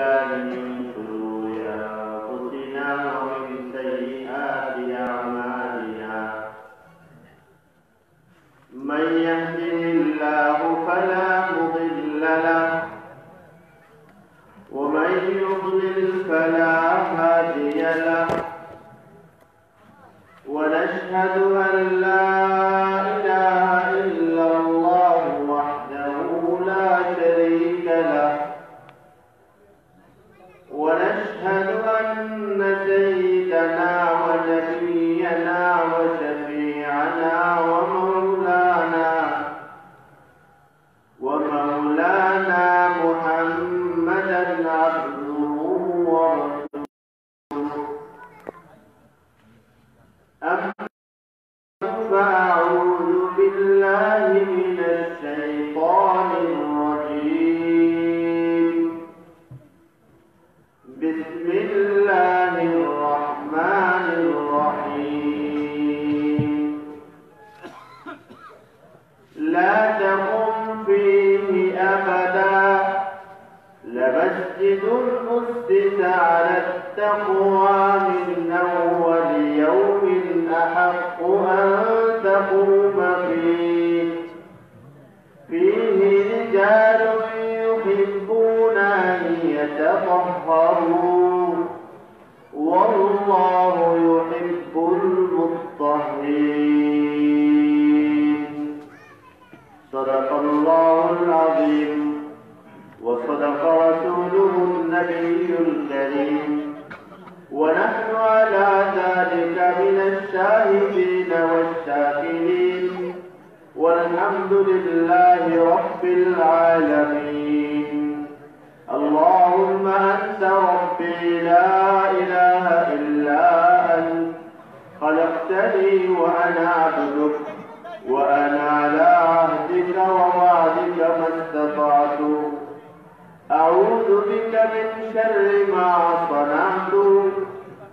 بالله من شرور أنفسنا ومن سيئات أعمالنا من يهده الله فلا مضل له ومن يضلل فلا هادي له ونشهد أن لا إله إلا الله وحده لا شريك له ونشهد أن سيدنا ونبينا وشفيعنا ومولانا محمدا عبده ورسوله أما فأعوذ بالله من الشيطان الرجيم بسم الله الرحمن الرحيم لا تقم فيه أبدا لمسجد أسس على التقوى من أول يوم أحق أن تقوم فيه رجال يحبون أن يتطهروا والله يحب المطهرين صدق الله العظيم وصدق رسوله النبي الكريم ونحن على ذلك من الشاهدين والشاكرين والحمد لله رب العالمين اللهم أنت ربي لا إله إلا أنت خلقتني وأنا عبدك وأنا على عهدك ووعدك ما استطعت أعوذ بك من شر ما صنعت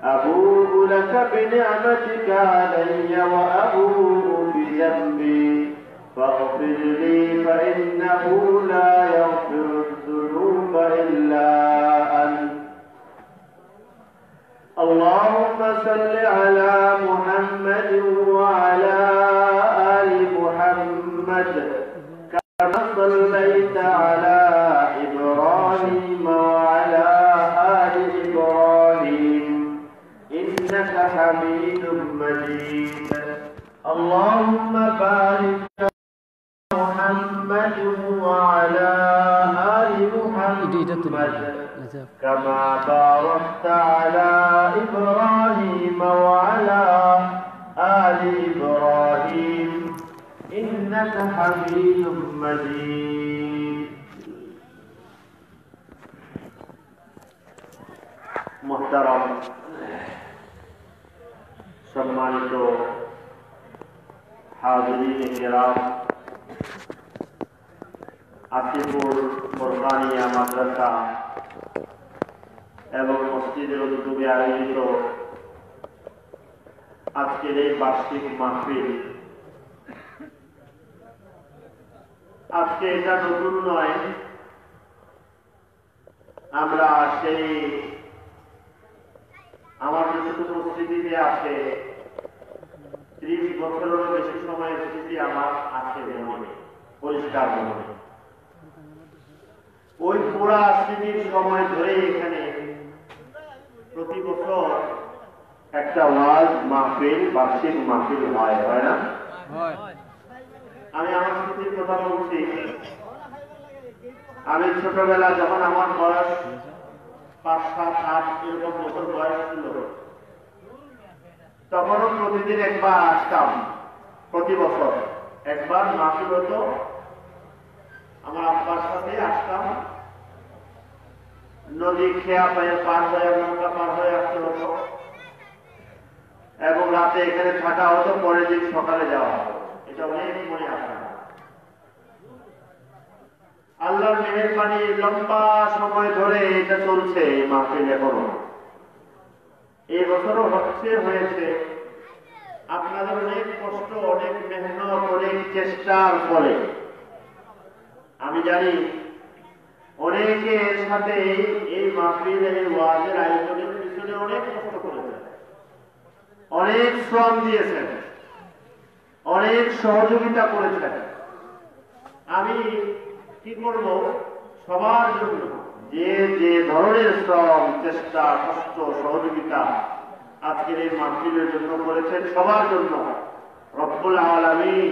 أبوء لك بنعمتك علي وأبوء بذنبي فاغفر لي فإنه لا يغفر الذنوب إلا أنت اللهم صل على محمد وعلى آل محمد كما صليت على إبراهيم وعلى آل إبراهيم إنك حميد مجيد اللهم بارك على محمد وعلى آل محمد كما باركت على إبراهيم وعلى آل إبراهيم إنك حميد مجيد محترم সম্মানিত হাজিরিন কিরাম আসিফুর ফুরকানিয়া মাদ্রাসা এবং মসজিদের উদ্যোগে আয়োজিত আজকের এই বার্ষিক মাহফিল আজকে এটা নতুন নয় আমরা সেই আমার যতটুকু স্মৃতিতে আছে 30 বছরেরও বেশি সময়ের স্মৃতি আমার আছে মনে পরিষ্কার মনে ওই পুরা স্মৃতির সময় ধরে এখানে প্রতি বছর একটা ওয়াজ মাহফিল বার্ষিক মাহফিল হয় না আমি আমার স্মৃতির কথা বলছি আমি ছোটবেলা যখন আমার বয়স 5, 7, 8 এরকম বছর বয়স ছিল তখনও প্রতিদিন একবার আসতাম প্রতি বছর একবার মাহফিল হতো আমার আব্বার সাথে আসতাম নদী খেয়া পার হয়ে নৌকা পার হয়ে আসতে হতো এবং রাতে এখানে থাকা হতো পরের দিন সকালে যাওয়া হতো এটা অনেক মনে আসে আল্লাহর মেহেরবানি লম্বা সময় ধরে এটা চলছে এই মাহফিল এখনো এই বছরও হয়েছে আপনাদের অনেক কষ্ট অনেক মেহনত অনেক চেষ্টার ফলে আমি জানি অনেকের সাথে এই মাহফিল এই ওয়াজের আয়োজনের পিছনে অনেক কষ্ট করেছেন, অনেক শ্রম দিয়েছেন, অনেক সহযোগিতা করেছেন। আমি কি করব, সবার জন্য যে যে ধরনের শ্রম চেষ্টা কষ্ট সহযোগিতা আজকের এই মাহফিলের জন্য করেছেন, সবার জন্য রব্বুল আলামিন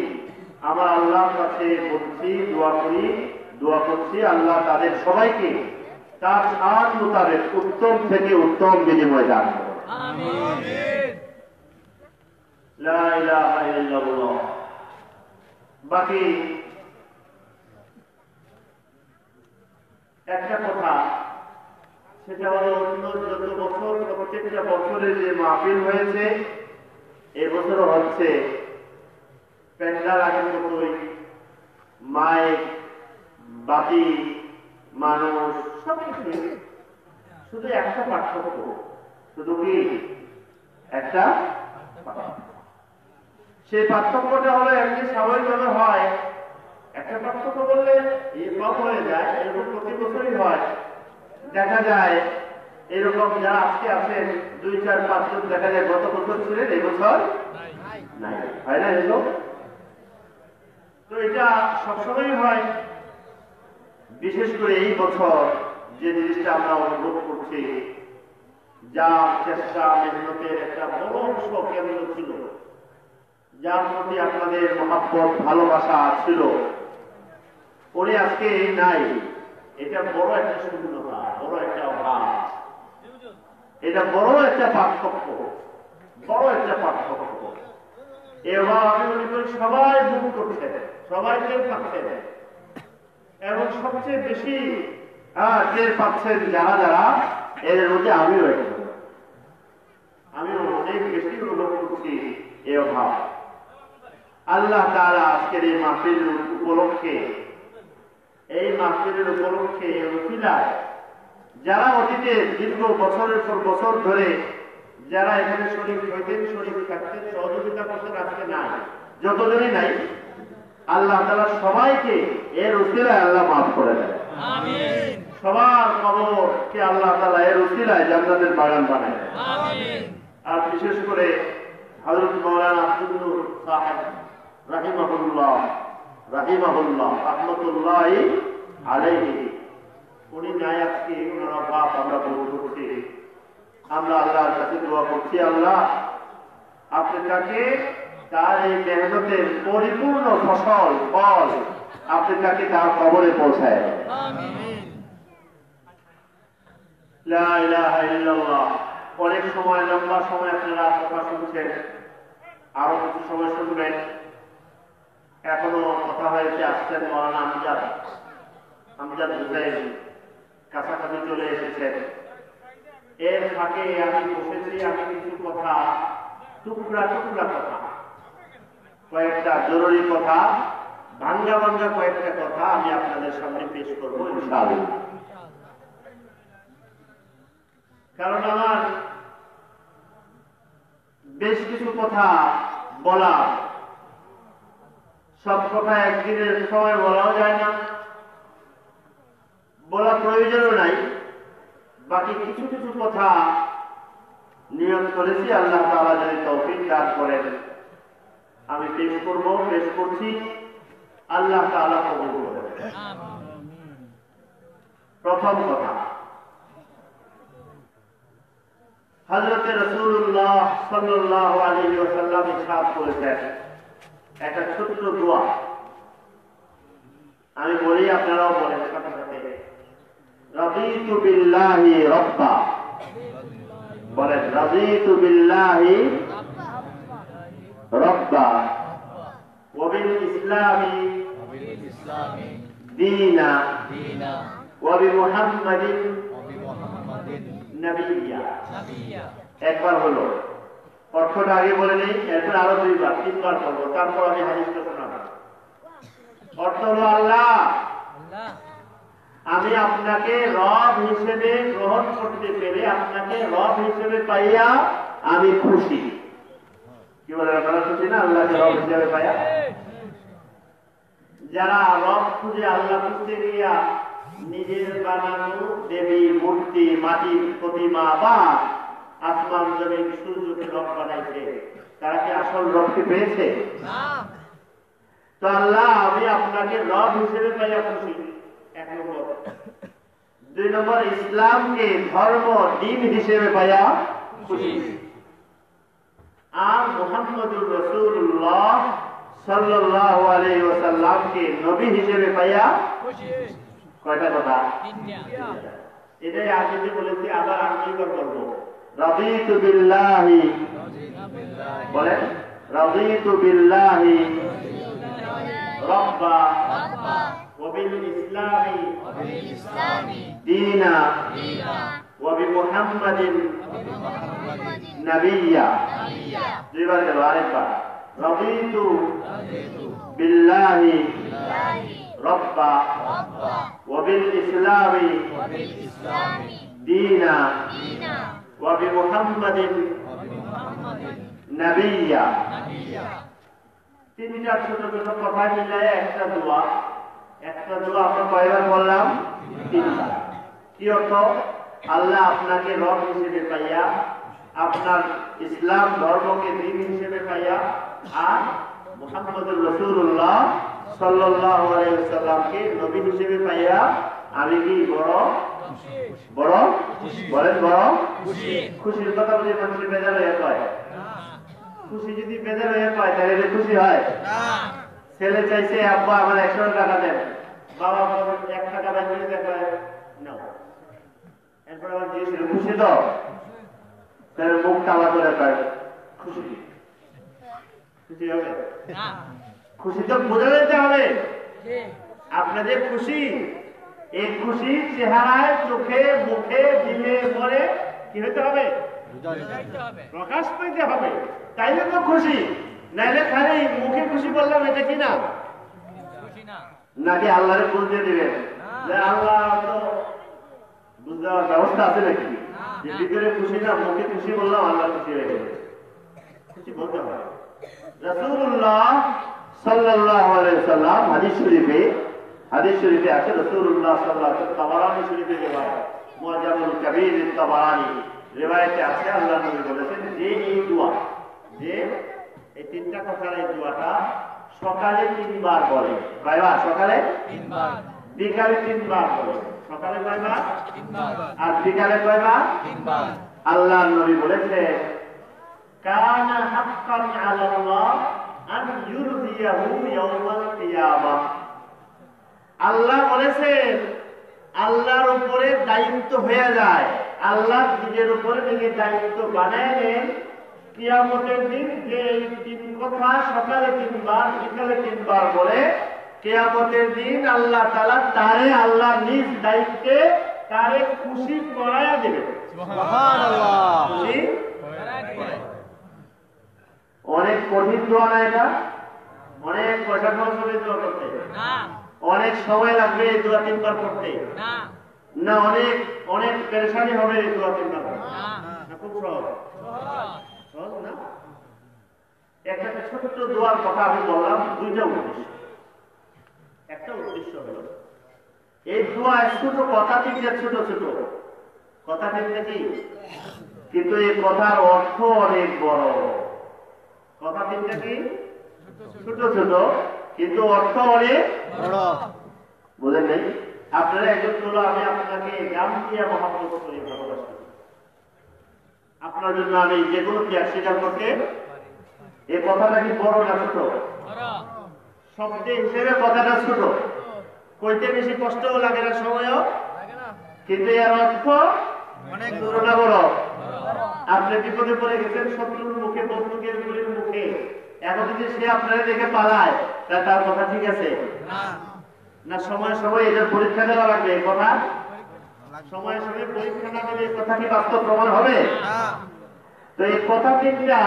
আমার আল্লাহর কাছে বলছি, দোয়া করছি আল্লাহ তাদের সবাইকে তার সাধ মোতাবেক উত্তম থেকে উত্তম বিনিময় দান করুন। আমিন। লা ইলাহা ইল্লাল্লাহ। বাকি একটা কথা, সেটা হলো অন্য যত বছর প্রত্যেকটা বছরে যে মাহফিল হয়েছে এবছরও হচ্ছে, প্যান্ডাল আগের মতোই, মাইক বাতি মানুষ সবকিছু, শুধু একটা পার্থক্য, শুধু কি একটা, সেই পার্থক্যটা হলো এমনি স্বাভাবিকভাবে হয়। একটা পার্থক্য বললে কম হয়ে যায়, এরকম প্রতি বছরই হয়। দেখা যায় এরকম যারা আজকে আছেন 2, 4, 5 জন দেখা যায় গত বছর ছিলেন, এই বছর নাই, হয় না এরকম? তো এটা সবসময় হয়। বিশেষ করে এই বছর যে জিনিসটা আমরা অনুভব করছি, যা চেষ্টা মেহনতের একটা বড় অংশ কেন্দ্র ছিল, যার প্রতি আপনাদের মহাব্বত ভালোবাসা ছিল, উনি আজকে নাই। এটা বড় একটা শূন্যতা, বড় একটা অভাব, এটা বড় একটা পার্থক্য, বড় একটা পার্থক্য। এবার আমি মনে করি সবাই ভোগ করছেন, সবাই টের পাচ্ছেন, এবং সবচেয়ে বেশি টের পাচ্ছেন যারা যারা, এর মধ্যে আমিও একজন। আমিও অনেক বেশি অনুভব করছি এই অভাব। আল্লাহ তাআলা আজকের এই মাহফিল উপলক্ষে, এই মাহফিলের উপলক্ষে উসিলায় যারা অতীতে দীর্ঘ বছরের পর বছর ধরে যারা এখানে শরীক হইতেন, শরীক থাকতেন, সহযোগিতা করতেন, আজকে নাই, যতজনই নাই, আল্লাহ তাআলা সবাইকে এর উসিলায় আল্লাহ মাফ করে দেন। আমিন। সবার কবরকে আল্লাহ তাআলা এর উসিলায় জান্নাতের বাগান বানায় দেন। আমিন। আর বিশেষ করে হযরত মাওলানা আব্দুল নূর সাহেব রাহিমাহুল্লাহ রাহমাতুল্লাহি আলাইহি, উনি নাই আজকে, ওনার বাপ আমরা বোধ করছি। আমরা আল্লাহর কাছে দোয়া করছি, আল্লাহ আপনি তাকে তার এই মেহনতের পরিপূর্ণ ফল আপনি তাকে তার কবরে পৌঁছায়। লা ইলাহা ইল্লাল্লাহ। অনেক সময়, লম্বা সময় আপনারা কথা শুনছেন, আরো কিছু সময় শুনবেন। এখনো কথা হয়েছে, আসছেন মাওলানা আমজাদ হুসাইন, কাছাকাছি চলে এসেছেন। এর ফাঁকে আমি বসেছি, আমি কিছু কথা, টুকরা কথা, কয়েকটা জরুরি কথা, ভাঙ্গা কয়েকটা কথা আমি আপনাদের সামনে পেশ করবো ইনশাআল্লাহ। কারণ আমার বেশ কিছু কথা বলা, সব কথা একদিনের সময় বলাও যায় না, বলা প্রয়োজনও নাই। বাকি কিছু কিছু কথা নিয়ত করেছি, আল্লাহ তাআলা যদি তৌফিক দান করেন আমি পেশ করছি, আল্লাহ তাআলা কবুল করেন। প্রথম কথা, হযরত রাসূলুল্লাহ সাল্লাল্লাহু আলাইহি ওয়াসাল্লাম ইরশাদ করেছেন একটা ছোট্ট দোয়া, আমি বলি আপনারাও বলেন সাথে সাথে, রাদিতু বিল্লাহি রাব্বা, বলেন রাদিতু বিল্লাহি রাব্বা ওয়া বিল ইসলামি দীনা ওয়া বি মুহাম্মাদিন নবিয়্যা। একবার হলো, অর্থটা আগে বলে নেই, এরপর আরো 2বার 3বার বলবো, তারপর আমি হাদিসটা শোনাবো। অর্থ হলো, আল্লাহ আমি আপনাকে রব হিসেবে গ্রহণ করতে পেরে, আপনাকে রব হিসেবে পাইয়া আমি খুশি। কি বলে আপনারা খুশি না আল্লাহকে রব হিসেবে পাইয়া? যারা রব খুঁজে আল্লাহ খুঁজতে গিয়া নিজের বানানো দেবী মূর্তি, মাটির প্রতিমা বা আসমান জমিন সূর্যকে রব বানাইছে, তারা কি আসল রবকে পেয়েছে? তো আল্লাহ আমি আপনাকে রব হিসেবে পাইয়া খুশি, 1 নম্বর। 2 নম্বর, ইসলামকে ধর্ম দিন হিসেবে পাইয়া খুশি। আর মুহাম্মদুর রাসূলুল্লাহ সাল্লাল্লাহু আলাইহি ওয়াসাল্লামকে নবী হিসেবে পাইয়া খুশি। কয়টা কথা? এটাই আগে বলেছি, আবার আমি বলবো। রাদিতু বিল্লাহি, বলেন রাদিতু বিল্লাহি রাব্বা ওয়া বিল ইসলামি দীনা ওয়া বিমুহাম্মাদিন নাবিয়্যা। দুইবার গেল, আরেকবার। রাদিতু বিল্লাহি রাব্বা ওয়া বিল ইসলামি দীনা ওয়া বিমুহাম্মাদিন নাবিয়্যা। তিনটা ছোট ছোট কথা মিলায় একটা দোয়া। একটা দোয়া আমরা কয়বার বললাম? 3বার। কি অর্থ? আল্লাহ আপনাকে রব হিসেবে পাইয়া, আপনার ইসলাম ধর্মকে দিন হিসেবে পাইয়া, আর মুহাম্মদুর রাসূলুল্লাহ সাল্লাল্লাহু আলাইহি ওয়াসাল্লামকে নবী হিসেবে পাইয়া আমি কি বড় বড় খুশি? বলেন বড় খুশি। খুশির কথা বলে মানুষ বেজার হয়ে কয়? খুশি যদি বেজার হয়ে কয় তাহলে খুশি হয় না। ছেলে চাইছে আব্বা আমার 100 টাকা দেন, বাবা 1 টাকা বাইর করে দেখায় না, এরপর আবার জিজ্ঞেস খুশি তো, তাহলে মুখ কালা করে কয় খুশি। খুশি হবে না? খুশি তো বোঝা যেতে হবে আপনাদের খুশি। এই খুশি চেহারায়, চোখে, মুখে, দিলে, মনে কি হতে হবে? প্রকাশ পেতে হবে, তাইলে তো খুশি। নাইলে খালি মুখে খুশি বললাম, এটা কি না? নাকি আল্লাহরে বুঝতে দিবেন যে আল্লাহ তো বুঝতে দেওয়ার ব্যবস্থা আছে নাকি? যে ভিতরে খুশি না, মুখে খুশি বললাম আল্লাহ খুশি হয়ে গেছে। খুশি বলতে হবে। রাসূলুল্লাহ সাল্লাল্লাহু আলাইহি ওয়াসাল্লাম হাদিস শরীফে আছে, রাসূলুল্লাহ সাল্লাল্লাহু আলাইহি ওয়াসাল্লাম তাবারানী শরীফে রিওয়ায়াত, মুআজামুল কবির তাবারানী রিওয়ায়াতে আছে, আল্লাহ নবী বলেছেন যে এই দোয়া, যে এই 3টা কথার এই দোয়াটা সকালে 3বার বলে। কয়বার? সকালে 3বার, বিকালে 3বার বলে। সকালে কয়বার? 3বার, আর বিকালে কয়বার? 3বার। আল্লাহ নবী বলেছেন কানা হাক্কান আলাল্লাহ আন ইউরদিয়াহু ইয়াওমাল কিয়ামাহ। আল্লাহ বলেছেন আল্লাহর উপরে দায়িত্ব হয়ে যায়, আল্লাহ নিজের উপরে নিজে দায়িত্ব বানায় নেন কিয়ামতের দিন, যে এই 3 কথা সকালে 3বার বিকালে 3বার বলে কিয়ামতের দিন আল্লাহ তাআলা তারে আল্লাহ নিজ দায়িত্বে তারে খুশি করায়া দেবে। সুবহানাল্লাহ। খুশি অনেক কঠিন দোয়া না এটা? অনেক পয়সা খরচ হবে দোয়া করতে না, অনেক সময় লাগবে এই দোয়া 3বার করতে না, না অনেক অনেক পেরেশানি হবে এই দোয়া 3বার করতে না, খুব সহজ। সহজ না? একটা ছোট দোয়ার কথা আমি বললাম, 2টা উদ্দেশ্য। একটা উদ্দেশ্য হলো এই দোয়া ছোট কথা, 3টা ছোট ছোট কথা, 3টা কি? কিন্তু এই কথার অর্থ অনেক বড়। কথা 3টা কি? ছোট ছোট, কিন্তু অর্থ অনেক বড়। বুঝেন নাই? আপনারা একজন বললো আমি আপনাকে গাম দিয়া মহব্বত করি, ভালোবাসি, আপনার জন্য আমি যে কোনো ত্যাগ স্বীকার করতে। এই কথাটা কি বড় না ছোট? শব্দ হিসেবে কথাটা ছোট, কইতে বেশি কষ্টও লাগে না, সময়ও, কিন্তু এর অর্থ অনেক বড় না বড়? আপনি বিপদে পড়ে গেছেন শত্রুর মুখে, বন্দুকের গুলির মুখে, এখন যদি সে আপনারা দেখে পালায় তার কথা ঠিক আছে না? সময় সময় এটার পরীক্ষা দেওয়া লাগবে। কথা সময় সময় পরীক্ষা না দিলে কথা কি বাস্তব প্রমাণ হবে? তো এই কথা 3টা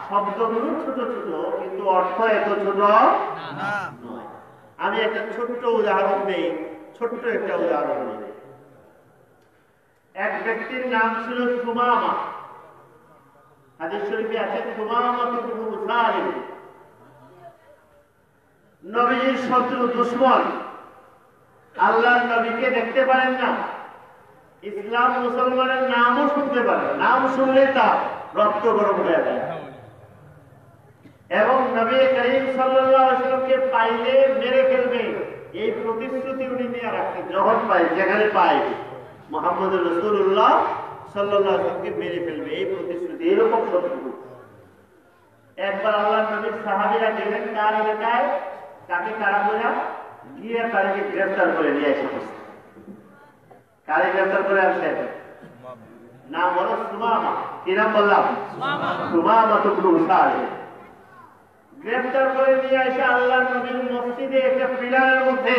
শব্দগুলো ছোট ছোট, কিন্তু অর্থ এত ছোট নয়। আমি একটা ছোট্ট উদাহরণ দেই, ছোট্ট একটা উদাহরণ দেই। এক ব্যক্তির নাম ছিল সুমামা। হাদিস শরীফে আছে সুমামা ইবনে মুসালিম, নবীজির শত্রু, দুশমন। আল্লাহর নবীকে দেখতে পারেন না, ইসলাম মুসলমানের নামও শুনতে পারেন, নাম শুনলে তার রক্ত গরম হয়ে যায় এবং নবী করিম সাল্লাল্লাহু আলাইহি ওয়াসাল্লামকে পাইলে মেরে ফেলবে, এই প্রতিশ্রুতি উনি নিয়ে রাখতেন। যখন পায়, যেখানে পায় মুহাম্মদ রাসূলুল্লাহ সাল্লাল্লাহু আলাইহি ওয়াসাল্লামকে মেরে ফেলবে, এই প্রতিশ্রুতি। এরকম শত্রু একবার আল্লাহর নবীর সাহাবীরা গেলেন তার এলাকায়, তাকে কারা করে গিয়ে তাকে গ্রেফতার করে নিয়ে এসেছে। কারে গ্রেফতার করে আসেন? নাম হলো সুমামা। কি নাম বললাম? সুমামা ইবনে উসাল। গ্রেফতার করে নিয়ে এসে আল্লাহর নবীর মসজিদে একটা পিলারের মধ্যে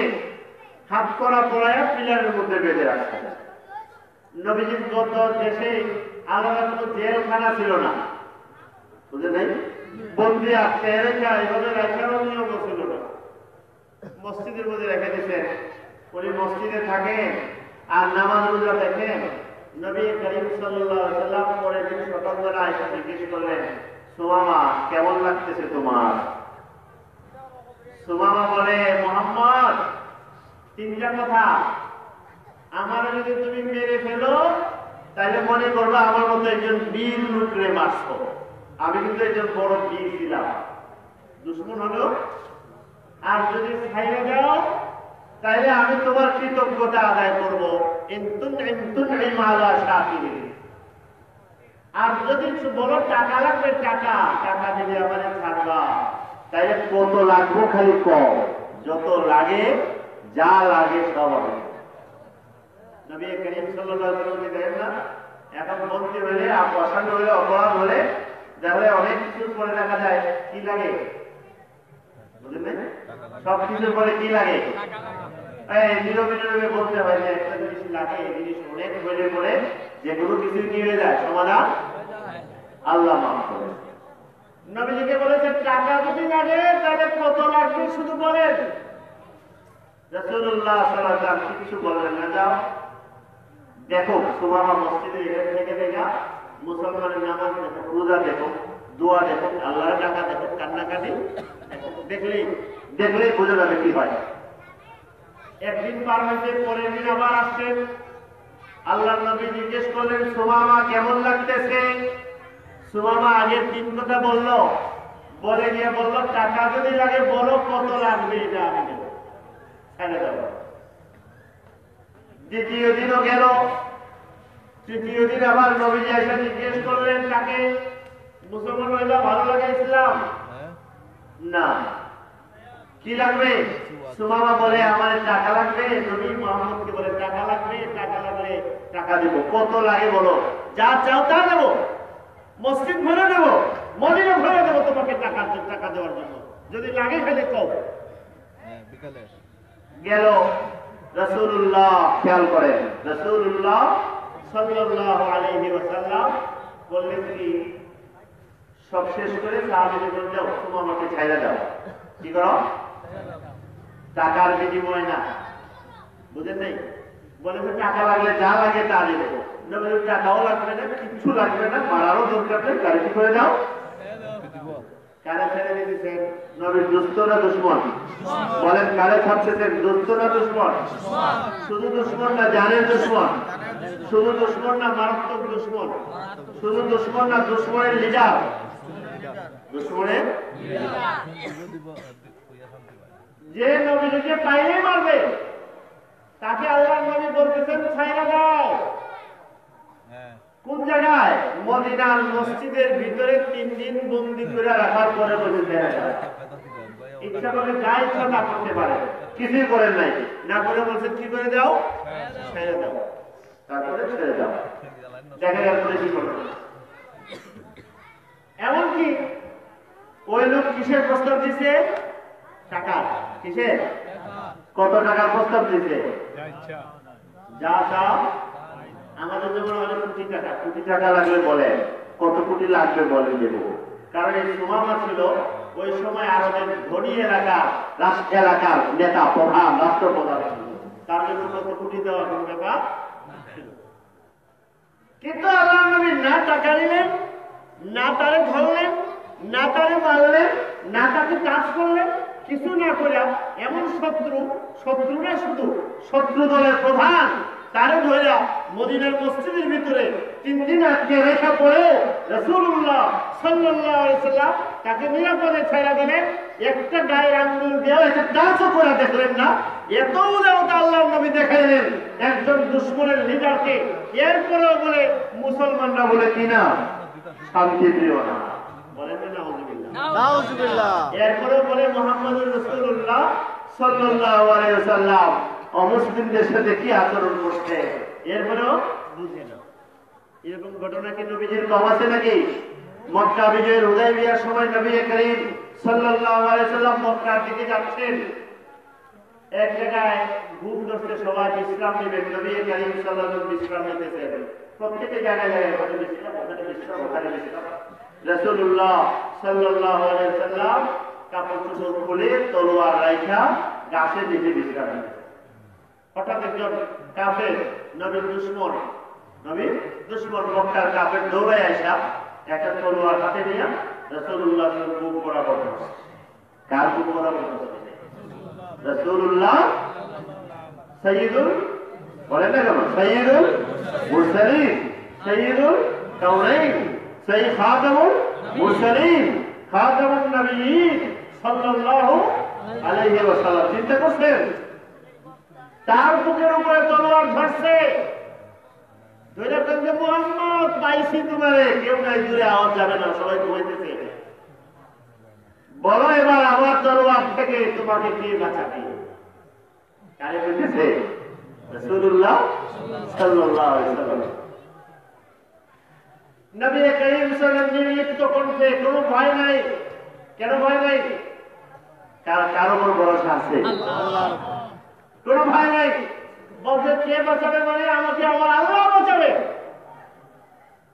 হাত করা পড়ায়া পিলারের মধ্যে বেঁধে রাখছে। নবীজির গত দেশে আলাদা কোনো জেলখানা ছিল না, বুঝলেন নাই? বন্দি আসতে এলাকা এভাবে রাখারও নিয়ম ছিল না, মসজিদের মধ্যে রেখে দিচ্ছেন। উনি মসজিদে থাকেন আর নামাজ রোজা দেখেন। নবী করিম সাল্লাল্লাহু আলাইহি ওয়াসাল্লাম পরে দিন সকালবেলা এসে জিজ্ঞেস করলেন, সুমামা কেমন লাগতেছে তোমার? সুমামা বলে, মুহাম্মদ তিনটা কথা, আমার যদি তুমি মেরে ফেলো তাহলে মনে করবো আমার মতো একজন বীর লোকরে মারছো। আমি কিন্তু একজন বড় বীর ছিলাম, দুশ্মন হলো। আর যদি ছাইরে যাও তাহলে আমি তোমার কৃতজ্ঞতা আদায় করবো। আর যদি বড় টাকা লাগবে, টাকা টাকা দিলে আমার ছাড়বা, তাইলে কত লাগবো খালি কম, যত লাগে যা লাগে সব হবে। নবী করিম সাল্লাল্লাহু আলাইহি ওয়াসাল্লাম দেখেন না, এখন বলতে হলে অশান্ত হলে অপরাধ হলে তাহলে অনেক কিছুর পরে দেখা যায় কি লাগে, বুঝলেন? সব কিছুর পরে কি লাগে? নীরবে নীরবে বলতে হয় যে একটা জিনিস লাগে, এই জিনিস অনেক হয়ে পড়ে যে কোনো কিছু কি হয়ে যায়, সমাধান আল্লাহ মাফ করে। নবীজিকে বলেছে টাকা যদি লাগে তাহলে কত লাগবে শুধু বলেন। রাসূলুল্লাহ সাল্লাল্লাহু আলাইহি ওয়াসাল্লাম কিছু বললেন না। যাও দেখো সুমামা মসজিদে এখান থেকে দেখা মুসলমানের নামাজ দেখো, রোজা দেখো, দোয়া দেখো, আল্লাহর টাকা দেখো, কান্নাকাটি দেখলেই বুঝে যাবে কি হয়। একদিন পার হয়েছে, পরের দিন আবার আসছেন। আল্লাহর নবী জিজ্ঞেস করলেন, সুমামা কেমন লাগতেছে? সুমামা আগের তিন কথা বললো, বলে গিয়ে বললো টাকা যদি লাগে বলো কত লাগবে, এটা আমি দেব, ছেড়ে দেব। দ্বিতীয় দিনও গেল, তৃতীয় দিন আবার নবীজি এসে জিজ্ঞেস করলেন তাকে, মুসলমান হইলে ভালো লাগে ইসলাম? না। কি লাগবে? সুমামা বলে আমার টাকা লাগবে। নবী মুহাম্মদকে বলে টাকা লাগবে, টাকা লাগলে টাকা দেবো। কত লাগে বলো, যা চাও তা দেবো, মসজিদ ভরে দেবো, মদিনা ভরে দেবো তোমাকে টাকা দেওয়ার জন্য, যদি লাগে খালি কও। গেল রাসূলুল্লাহ, খেয়াল করেন রাসূলুল্লাহ সাল্লাল্লাহু আলাইহি ওয়াসাল্লাম বললেন কি, সব শেষ করে সাহাবীদের বলতে সুমামাকে ছাইড়া দাও। কি করো? টাকার বিনিময় না, বুঝেন নাই? বলেছে টাকা লাগলে যা লাগে তা দেবো। নবীর টাকাও লাগবে না, কিছু লাগবে না, মারারও দরকার নেই, গাড়ি ঠিক হয়ে যাও। কারে ছেড়ে দিতেছেন? নবীর দুষ্ট না দুশ্মন? বলেন কারে ছাড়তেছেন? দুষ্ট না দুশ্মন? শুধু দুশ্মন না জানের দুশ্মন, শুধু দুশ্মন না মারাত্মক দুশ্মন, শুধু দুশ্মন না দুশ্মনের লিডার, দুশ্মনের যে নবীকে পাইলেই মারবে তাকে আল্লাহর নবী বলতেছেন ছাইরা দাও। কোন জায়গায়? মদিনার মসজিদের ভিতরে 3 দিন বন্দী করে রাখার পরে বলতে ইচ্ছা করে যা ইচ্ছা তা করতে পারে, কিছুই করেন নাই, না করে বলছেন কি করে দাও, ছেড়ে দাও, তারপরে ছেড়ে দাও। দেখা গেল কি করবে। এমনকি ওই লোক কিসের প্রস্তাব দিছে? টাকা। কিসের? কত টাকার প্রস্তাব দিছে? যা চাও। আমাদের যেমন অনেক কোটি টাকা লাগবে বলে, কত কোটি লাগবে বলে দেব। কারণ এই সুমামা ছিল ওই সময় আরবের ধনী এলাকার নেতা, প্রধান, রাষ্ট্রপ্রধান, তার জন্য কত কোটি দেওয়া কোনো ব্যাপার ছিল। কিন্তু আল্লাহর নবী না টাকা নিলেন, না তারে ধরলেন, না তারে মারলেন, না তাকে কাজ করলেন, কিছু না করে এমন শত্রু না শুধু শত্রু দলের প্রধান তারে ধরে মদিনার মসজিদের ভিতরে 3 দিন আটকে রেখে পড়ে রাসূলুল্লাহ সাল্লাল্লাহু আলাইহি সাল্লাম তাকে নিরাপদে ছেড়ে দিলেন। একটা গায়ের আঙ্গুল দিয়ে একটা দাঁতও করে দেখলেন না। এত উদারতা আল্লাহর নবী দেখাইলেন একজন দুশমনের লিডারকে। এরপরেও বলে মুসলমানরা বলে কিনা শান্তি প্রিয় না, বলেন না নাউজুবিল্লাহ নাউজুবিল্লাহ। এরপরেও বলে মুহাম্মদুর রাসূলুল্লাহ সাল্লাল্লাহু আলাইহি ওয়াসাল্লাম অমুসলিমদের সাথে কি আচরণ করছে। এরপরেও বুঝে না। এরকম ঘটনা কি নবীজির কম আছে নাকি? মক্কা বিজয়ের হুদায়বিয়ার সময় নবী করিম সাল্লাল্লাহু আলাইহি ওয়াসাল্লাম মক্কার দিকে যাচ্ছেন। এক জায়গায় ঘুম ধরতে সবাই বিশ্রাম নেবেন। নবী করিম সাল্লাল্লাহু আলাইহি ওয়াসাল্লাম বিশ্রাম নিতেছেন। প্রত্যেকটা জায়গায় ওখানে বিশ্রাম, ওখানে বিশ্রাম। রাসূলুল্লাহ সাল্লাল্লাহু আলাইহি ওয়াসাল্লাম কাপড় চোপড় খুলে তলোয়ার রাইখা গাছের নিচে বিশ্রাম নেন। হঠাৎ একজন কাফের নবীর দুশমন মক্কার কাফের দৌড়ায় আসা একটা তলোয়ার হাতে নিয়ে রাসূলুল্লাহ বুক বরাবর করছে। কার বুক বরাবর করছে? রাসূলুল্লাহ সাইয়্যিদুল, বলেন না কেন, সাইয়্যিদুল মুরসালিন, সাইয়্যিদুল কাউনাইন, সাইয়্যিদ খাতামুল মুরসালিন, খাতামুন নবিয়্যিন সাল্লাল্লাহু আলাইহি ওয়াসাল্লাম। চিন্তা করছেন তার বুকের উপরে তলোয়ার ধরছে। ধরে বলছে মুহাম্মদ পাইছি তোমারে, কেউ নাই, দূরে আওয়াজ যাবে না, সবাই ঘুমাইতেছে। বলো এবার আমার তলোয়ার থেকে তোমাকে কে বাঁচাবে? কারে বলতেছে? রাসূলুল্লাহ সাল্লাল্লাহু আলাইহি ওয়াসাল্লাম। নবী করিম সাল্লাল্লাহু আলাইহি ওয়াসাল্লাম নির্লিপ্ত কণ্ঠে, কোনো ভয় নাই। কেন ভয় নাই? কার উপর ভরসা আছে? আল্লাহর। কোনো ভয় নাই। বলছে কে বাঁচাবে? মানে আমাকে আমার আল্লাহ বাঁচাবে।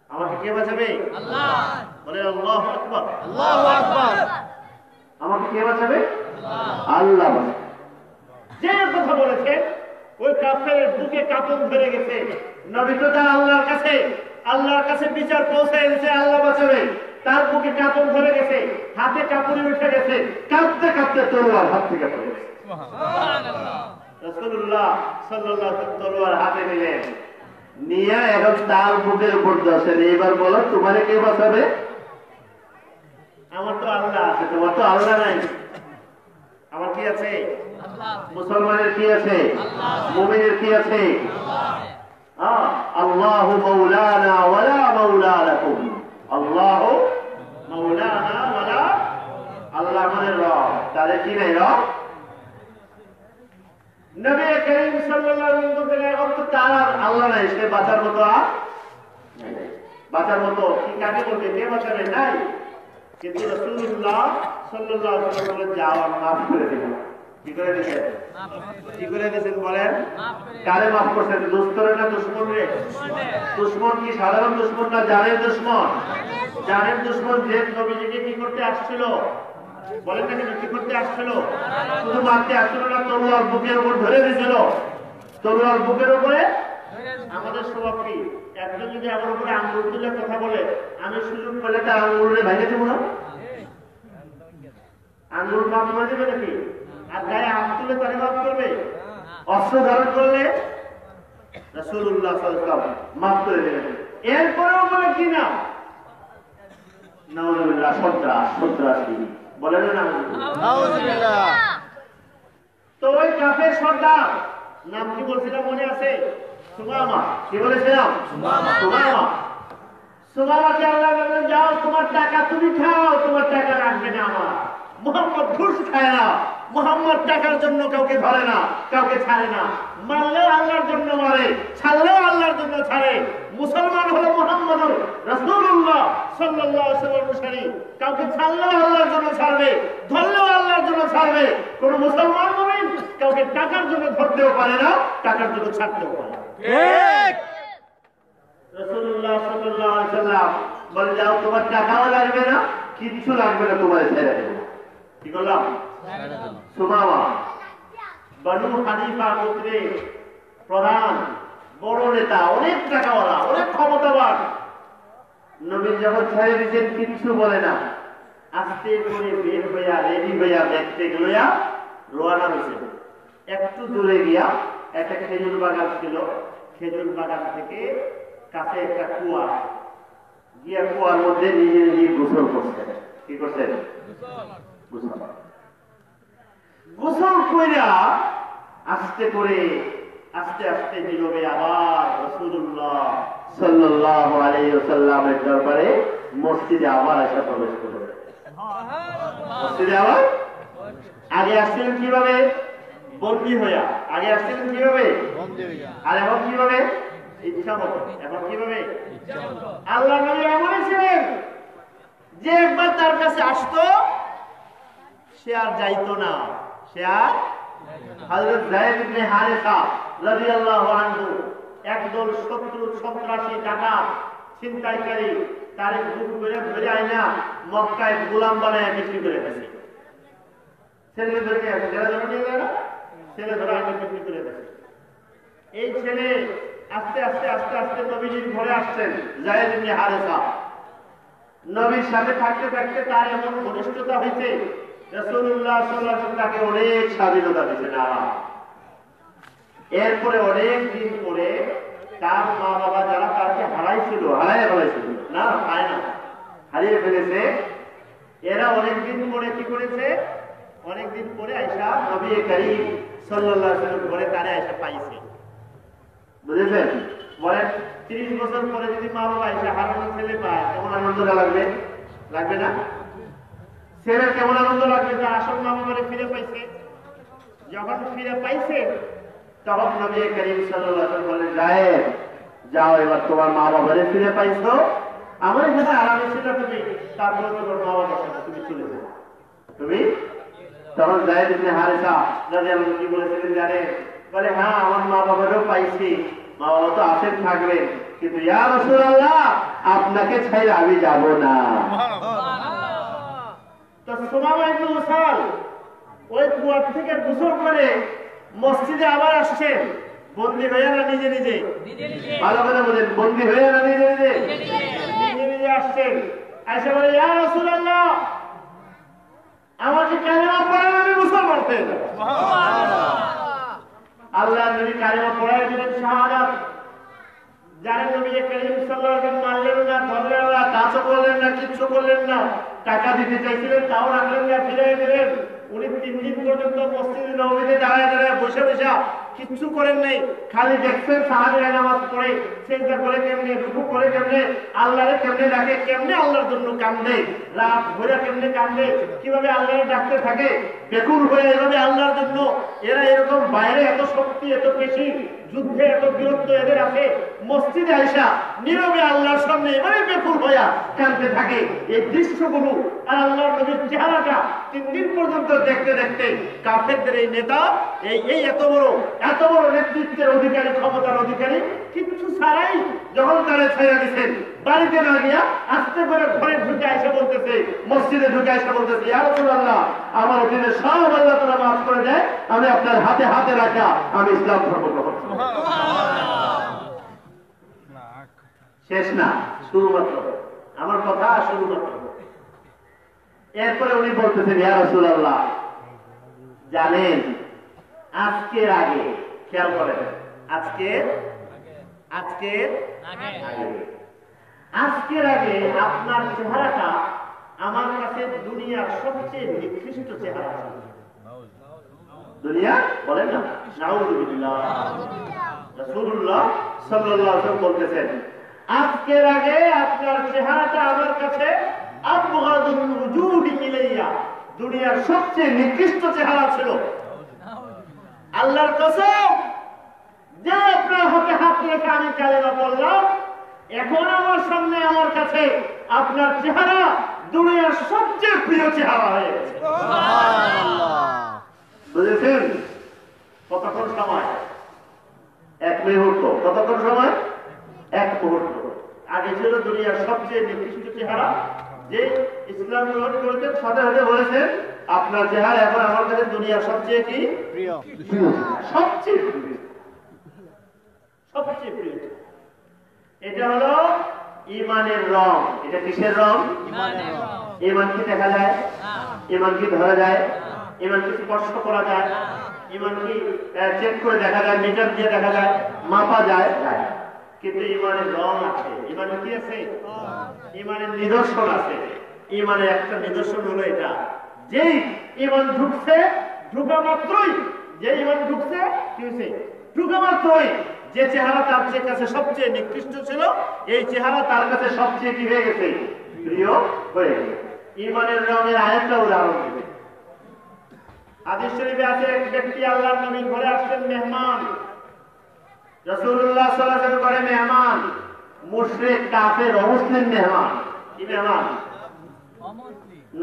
আমাকে কে বাঁচাবে? আল্লাহ। বলে আল্লাহু আকবার, আল্লাহু আকবার। আমাকে কে বাঁচাবে? আল্লাহ। যে কথা বলেছে ওই কাফেরের বুকে কাঁপন ধরে গেছে। নবী তো তার আল্লাহর কাছে বিচার পৌঁছায় গেছে, আল্লাহ বাঁচাবে। তার বুকে কাঁপন ধরে গেছে, হাতে কাঁপুনি উঠে গেছে, কাঁপতে কাঁপতে তলোয়ার হাত থেকে পড়ে গেছে। সুবহানাল্লাহ। রাসূলুল্লাহ সাল্লাল্লাহু আলাইহি ওয়াসাল্লাম তলোয়ার হাতে নিলেন, নিয়ে এখন তার বুকের উপর বসেন। এবার বলো তোমারে কে বাঁচাবে? আমার তো আল্লাহ আছে, তোমার তো আল্লাহ নাই। আমার কি আছে? আল্লাহ। মুসলমানের কি আছে? আল্লাহ। মুমিনের কি আছে? আল্লাহ। আল্লাহু মাওলানা ওয়ালা মাওলা লাকুম। আল্লাহু মাওলানা ওয়ালা, আল্লাহ আমাদের রব, তাদের কি নাই রব? নবী করিম সাল্লাল্লাহু আলাইহি ওয়াসাল্লাম এখন তো তার আল্লাহ নাই, সে বাঁচার মতো কি কাকে বলবে? কে বাঁচাবে? নাই। কিন্তু রাসূলুল্লাহ সাল্লাল্লাহু আলাইহি ওয়াসাল্লাম যাওয়া মাফ করে দিলেন। কি করে দিয়েছেন? কি করে দিয়েছেন বলেন? কারে মাফ করছেন? দুস্তরে না দুশমনে? দুশমন কি সাধারণ দুশমন না জানের দুশমন? জানের দুশমন। যে নবীজিকে কি করতে আসছিল বলেন না কেন? কি করতে আসছিল? শুধু মারতে আসছিল না, তলোয়ার বুকের উপর ধরে দিয়েছিল। তলোয়ার বুকের উপরে। আমাদের স্বভাব কি? একজন যদি আমার উপরে আঙ্গুল তুলে কথা বলে, আমি সুযোগ পেলে তার আঙ্গুলে ভেঙে দেবো না? আঙ্গুল মাফ করে দেবে নাকি? আর গায়ে হাত তুলে তারে মাফ করবে? অস্ত্র ধারণ করলে রাসূলুল্লাহ সাল্লাল্লাহু আলাইহি ওয়াসাল্লাম মাফ করে দেবেন। এরপরেও বলে কি না, নাউযুবিল্লাহ, সন্ত্রাসী। বলেন না নাউযুবিল্লাহ। তো ওই কাফের সর্দার নাম কি বলছিলাম মনে আছে? সুমামা। কি বলেছিলাম? সুমামাকে আল্লাহ বললেন যাও, তোমার টাকা তুমি খাও, তোমার টাকা রাখবে না আমার। মুহাম্মদ ঘুষ খায় না, মুহাম্মদ টাকার জন্য কাউকে ধরে না, কাউকে ছাড়ে না। মারলেও আল্লাহর জন্য মারে, ছাড়লেও আল্লাহর জন্য ছাড়ে। মুসলমান হলো মুহাম্মদুর রাসূলুল্লাহ সাল্লাল্লাহু আলাইহি ওয়াসাল্লাম অনুসারী। কাউকে ছাড়লেও আল্লাহর জন্য ছাড়বে, ধরলেও আল্লাহর জন্য ছাড়বে। কোন মুসলমান মুমিন কাউকে টাকার জন্য ধরতেও পারে না, টাকার জন্য ছাড়তেও পারে না। ঠিক। রাসূলুল্লাহ সাল্লাল্লাহু আলাইহি ওয়াসাল্লাম বলে যাও, তোমার টাকাও লাগবে না, কিচ্ছু লাগবে না, তোমার ছেড়ে দেব। কি করলাম? সুমামা বনু হানিফা গোত্রের প্রধান বড় নেতা, অনেক টাকাওয়ালা, অনেক ক্ষমতাবান। নবী যখন ছেড়ে দিচ্ছেন কিচ্ছু বলে না। আস্তে করে বের হইয়া রেডি হইয়া দেখতে গেলয়া রোয়ানা হয়েছে। একটু দূরে গিয়া একটা খেজুর বাগান ছিল, খেজুর বাগান থেকে কাছে একটা কুয়া, গিয়া কুয়ার মধ্যে নিজে নিজে গোসল করছে। কি করছে? গোসল কইরা আস্তে করে আস্তে আস্তে নীরবে আবার রাসূলুল্লাহ সাল্লাল্লাহু আলাইহি ওয়াসাল্লামের দরবারে মসজিদে আবার এসে প্রবেশ করল। মসজিদে আবার আগে আসছিলেন কিভাবে? বন্দী হইয়া। আগে আসছিলেন কিভাবে? বন্দী হইয়া। আর এখন কিভাবে? ইচ্ছা মতো। এখন কিভাবে? আল্লাহ নবী এমনই ছিলেন যে একবার তার কাছে আসতো সে আর যাইতো না, সে আর হযরত যায়েদ ইবনে হারেসা রাদিয়াল্লাহু আনহু একদল শত্রু সন্ত্রাসী ডাকাত ছিনতাইকারী তারে বুক করে ধরে আইনা মক্কায় গোলাম বানায় বিক্রি করে দিয়েছে। ছেলে ধরে নিয়ে আসে, যারা ধরে নিয়ে যায় না, ছেলে ধরে আইনা বিক্রি করে দিয়েছে। এই ছেলে আস্তে আস্তে আস্তে আস্তে নবীজির ঘরে আসছেন, যায়েদ ইবনে হারেসা। নবীর সাথে থাকতে থাকতে তার এমন ঘনিষ্ঠতা হয়েছে, রাসূলুল্লাহ সাল্লাল্লাহু আলাইহি ওয়াসাল্লাম তাকে অনেক স্বাধীনতা দিয়েছেন। এরপরে অনেক দিন পরে তার মা বাবা যারা তাকে হারাইছিল না, পায় না, হারিয়ে ফেলেছে, এরা অনেকদিন পরে কি করেছে? অনেকদিন পরে আয়েশা নবী করিম সাল্লাল্লাহু আলাইহি ওয়াসাল্লাম ঘরে তারে আয়েশা পাইছে। বুঝেছেন? বলেন 30 বছর পরে যদি মা বাবা আয়েশা হারানো ছেলে পায় কেমন আনন্দ লাগবে? লাগবে না? ছেলের কেমন আনন্দ লাগবে তার আসল মা বাবারে ফিরে পাইছে। যখন ফিরে পাইছে তখন নবী করিম সাল্লাল্লাহু আলাইহি ওয়াসাল্লাম বলেন, যায়েদ যাও, এবার তোমার মা বাবারে ফিরে পাইছো, আমার এখানে আরামে ছিল তুমি, তারপরে তোমার মা বাবার সাথে তুমি চলে যাও। তুমি তখন যায়েদ ইবনে হারেসা রাদিয়াল্লাহু আনহু কি বলেছিলেন জানেন? বলে, হ্যাঁ আমার মা বাবারও পাইছি, মা বাবা তো আছেন থাকবেন, কিন্তু ইয়া রাসূলুল্লাহ আপনাকে ছাইরা আমি যাব না। তো সুমামা ইবনে উসাল ওই কুয়া থেকে গোসল করে মসজিদে আবার আসছেন, বন্দী হয়ে না নিজে নিজে? ভালো করে বলেন, বন্দী হয়ে না নিজে নিজে? নিজে নিজে আসছেন। এসে বলে, ইয়া রাসূলুল্লাহ আমাকে কালেমা পড়ান, আমি মুসলমান হয়ে যাব। আল্লাহ নবী কালেমা পড়ায় দিলেন শাহাদাত। যারা নবী করিম সাল্লাল্লাহু আলাইহি ওয়াসাল্লাম মারলেন না, ধরলেন না, কাজও করলেন না, কিচ্ছু করলেন না, টাকা দিতে চাইছিলেন তাও রাখলেন না, ফিরিয়ে দিলেন। উনি 3 দিন পর্যন্ত মসজিদে নববীতে দাঁড়ায় দাঁড়ায় বসে বসে কিচ্ছু করেন নাই, খালি দেখছেন সাহাবীরা নামাজ পড়ে, সিজদা করে কেমনে, রুকু করে কেমনে, আল্লাহরে কেমনে ডাকে, কেমনে আল্লাহর জন্য কান্দে, রাত ভরে কেমনে কান্দে, কিভাবে আল্লাহরে ডাকতে থাকে, বেকুল হয়ে এভাবে আল্লাহর জন্য। এরা এরকম বাইরে এত শক্তি, এত বেশি যুদ্ধে এত বীরত্ব এদের আছে, মসজিদে আয়েশা নীরবে আল্লাহর সামনে এভাবে বেকুল হইয়া কাঁদতে থাকে। এই দৃশ্যগুলো আর আল্লাহর নবীর চেহারাটা 3 দিন পর্যন্ত দেখতে দেখতে কাফেরদের এই নেতা এই এত বড় নেতৃত্বের অধিকারী, ক্ষমতার অধিকারী, কিচ্ছু ছাড়াই যখন তারা ছেড়ে দিচ্ছেন, বাড়িতে না গিয়া আস্তে করে ঘরে ঢুকে এসে বলতেছে, মসজিদে ঢুকে এসে বলতেছে, ইয়া রাসূলুল্লাহ আমার অধীনে সব আল্লাহ তাআলা মাফ করে দেয়, আমি আপনার হাতে হাতে রাখা আমি ইসলাম ধর্ম গ্রহণ করব। শেষ না, শুরুমাত্র, আমার কথা শুরুমাত্র। এরপরে উনি বলতেছেন, ইয়া রাসূলুল্লাহ জানেন আজকের আগে, খেয়াল করেন, আজকের আগে আপনার চেহারাটা আমার কাছে দুনিয়ার সবচেয়ে নিকৃষ্ট চেহারা ছিল। দুনিয়া বলেন না, নাউযুবিল্লাহ। রাসূলুল্লাহ সাল্লাল্লাহু আলাইহি ওয়াসাল্লাম বলতেছেন, আজকের আগে আপনার চেহারাটা আমার কাছে আবগাদুল উজুহি ইলাইয়া, দুনিয়ার সবচেয়ে নিকৃষ্ট চেহারা ছিল। আল্লাহর কসম, যে আপনার হাতে হাত রেখে আমি কালেমা পড়লাম, এখন আমার সামনে আমার কাছে আপনার চেহারা দুনিয়ার সবচেয়ে প্রিয় চেহারা হয়ে গেছে। বুঝেছেন? কতক্ষণ সময়? 1 মুহূর্ত। কতক্ষণ সময়? 1 মুহূর্ত। আগে ছিল দুনিয়ার সবচেয়ে নিকৃষ্ট চেহারা, যে ইসলাম গ্রহণ করেছেন সাথে সাথে বলেছেন আপনার চেহারা এখন আমার কাছে দুনিয়ার সবচেয়ে কি প্রিয়, সবচেয়ে প্রিয়, সবচেয়ে প্রিয়। এটা হলো ঈমানের রং। এটা কিসের রং? ঈমানের রং। ইমান কি দেখা যায়? ইমান কি ধরা যায়? ইমান কি স্পর্শ করা যায়? ইমান কি চেক করে দেখা যায়? মিটার দিয়ে দেখা যায়? মাপা যায়? যায়। কিন্তু ইমানের রং আছে। ইমানে কি আছে? ইমানের নিদর্শন আছে। ইমানের একটা নিদর্শন হলো এটা, যেই ইমান ঢুকছে, ঢুকা মাত্রই, যে ইমান ঢুকছে কি হয়েছে? ঢুকা মাত্রই যে চেহারা তার কাছে সবচেয়ে নিকৃষ্ট ছিল, এই চেহারা তার কাছে সবচেয়ে কি হয়ে গেছে? প্রিয় হয়ে গেছে। ইমানের রঙের আরেকটা উদাহরণ দেবে। হাদিস শরীফে আছে, এক ব্যক্তি আল্লাহর নবীর ঘরে আসলেন মেহমান। রাসূলুল্লাহ সাল্লাল্লাহু আলাইহি ওয়াসাল্লাম ঘরে মেহমান, মুশরিক কাফের অমুসলিম মেহমান। কি মেহমান?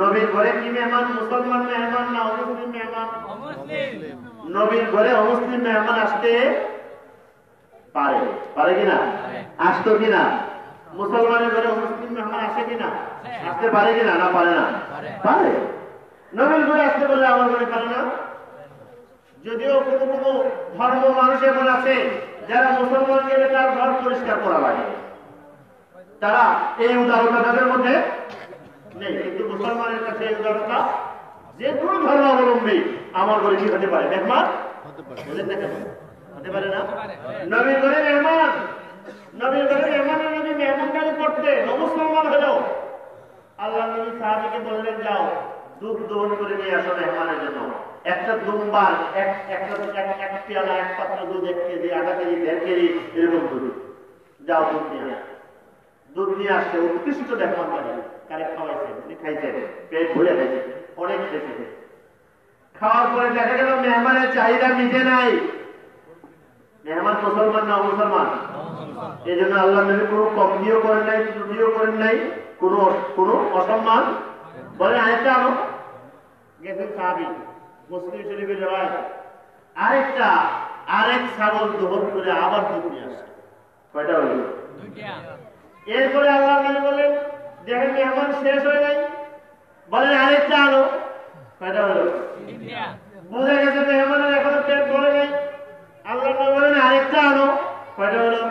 নবীর ঘরে কি মেহমান? মুসলমান মেহমান না অমুসলিম মেহমান? নবীর ঘরে অমুসলিম মেহমান আসতে পারে, পারে কিনা? আসতো কিনা? মুসলমানের ঘরে অমুসলিম মেহমান আসে কিনা? আসতে পারে কিনা? না পারে না? পারে। নবীর ঘরে আসতে বললে আমার ঘরে পারে না? যদিও কোনো কোনো ধর্ম মানুষ এমন আছে যারা মুসলমান গেলে তার ঘর পরিষ্কার করা লাগে, তারা এই উদারতা তাদের মধ্যে নেই। কিন্তু মুসলমানের কাছে এই উদারতা, যে কোনো ধর্মাবলম্বী আমার ঘরে কি হতে পারে? মেহমান হতে পারে না? নবীর ঘরে মেহমান, নবীর ঘরে মেহমানের নবী মেহমানদারি করতে মুসলমান হলেও আল্লাহ নবী সাহাবীকে বললেন, যাও দুধ দহন করে নিয়ে আসো মেহমানের জন্য। একটা দুম্বার এক পেয়ালা, এক পাত্র দুধ, 1 কেজি, আধা কেজি, 1.5 কেজি এরকম দুধ, যাও দুধ নিয়ে আসো। দুধ নিয়ে আসছে উৎকৃষ্ট মেহমানদারি, তারে খাওয়াইছেন, উনি খাইছেন, পেট ভরে খাইছেন, অনেক খেয়েছেন। খাওয়ার পরে দেখা গেল মেহমানের চাহিদা মিটে নাই। মেহমান মুসলমান না মুসলমান? এই জন্য আল্লাহ নবী কোনো কমতিও করেন নাই, ত্রুটিও করেন নাই, কোনো অসম্মান বলে আরেকটা আনো গেছেন সাহাবী, মুসলিম শরীফের রিওয়ায়াত, আরেক ছাগল দহন করে আবার দুধ নিয়ে আসে। কয়টা হলো? এরপরে আল্লাহ নবী বলেন, দেখেন মেহমান শেষ হয়ে যায়, বলেন আরেকটা আনো। কয়টা হলো? বুঝে গেছে মেহমানের এখনো পেট ভরে নাই। আল্লাহ নবী বলেন আরেকটা আনো। কয়টা হলো?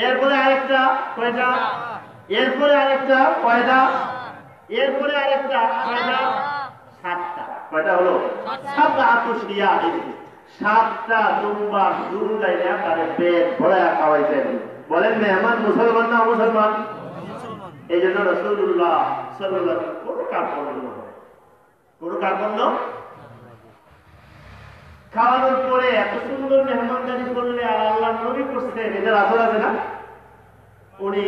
এরপরে আরেকটা। কয়টা? এরপরে আরেকটা। কয়টা? এরপরে আরেকটা। কয়টা? 7টা। কয়টা হলো? 7টা দুম্বা দুধ লাইনা তারে পেট ভরায়া খাওয়াইছেন। বলেন মেহমান মুসলমান না মুসলমান? এই জন্য রাসূলুল্লাহ সাল্লাল্লাহু আলাইহি ওয়াসাল্লাম কোনো কার্পণ্য খাওয়ানোর পরে এত সুন্দর মেহমানদারি করলে আর আল্লাহ নবী করছেন, এটার আসল আছে না? উনি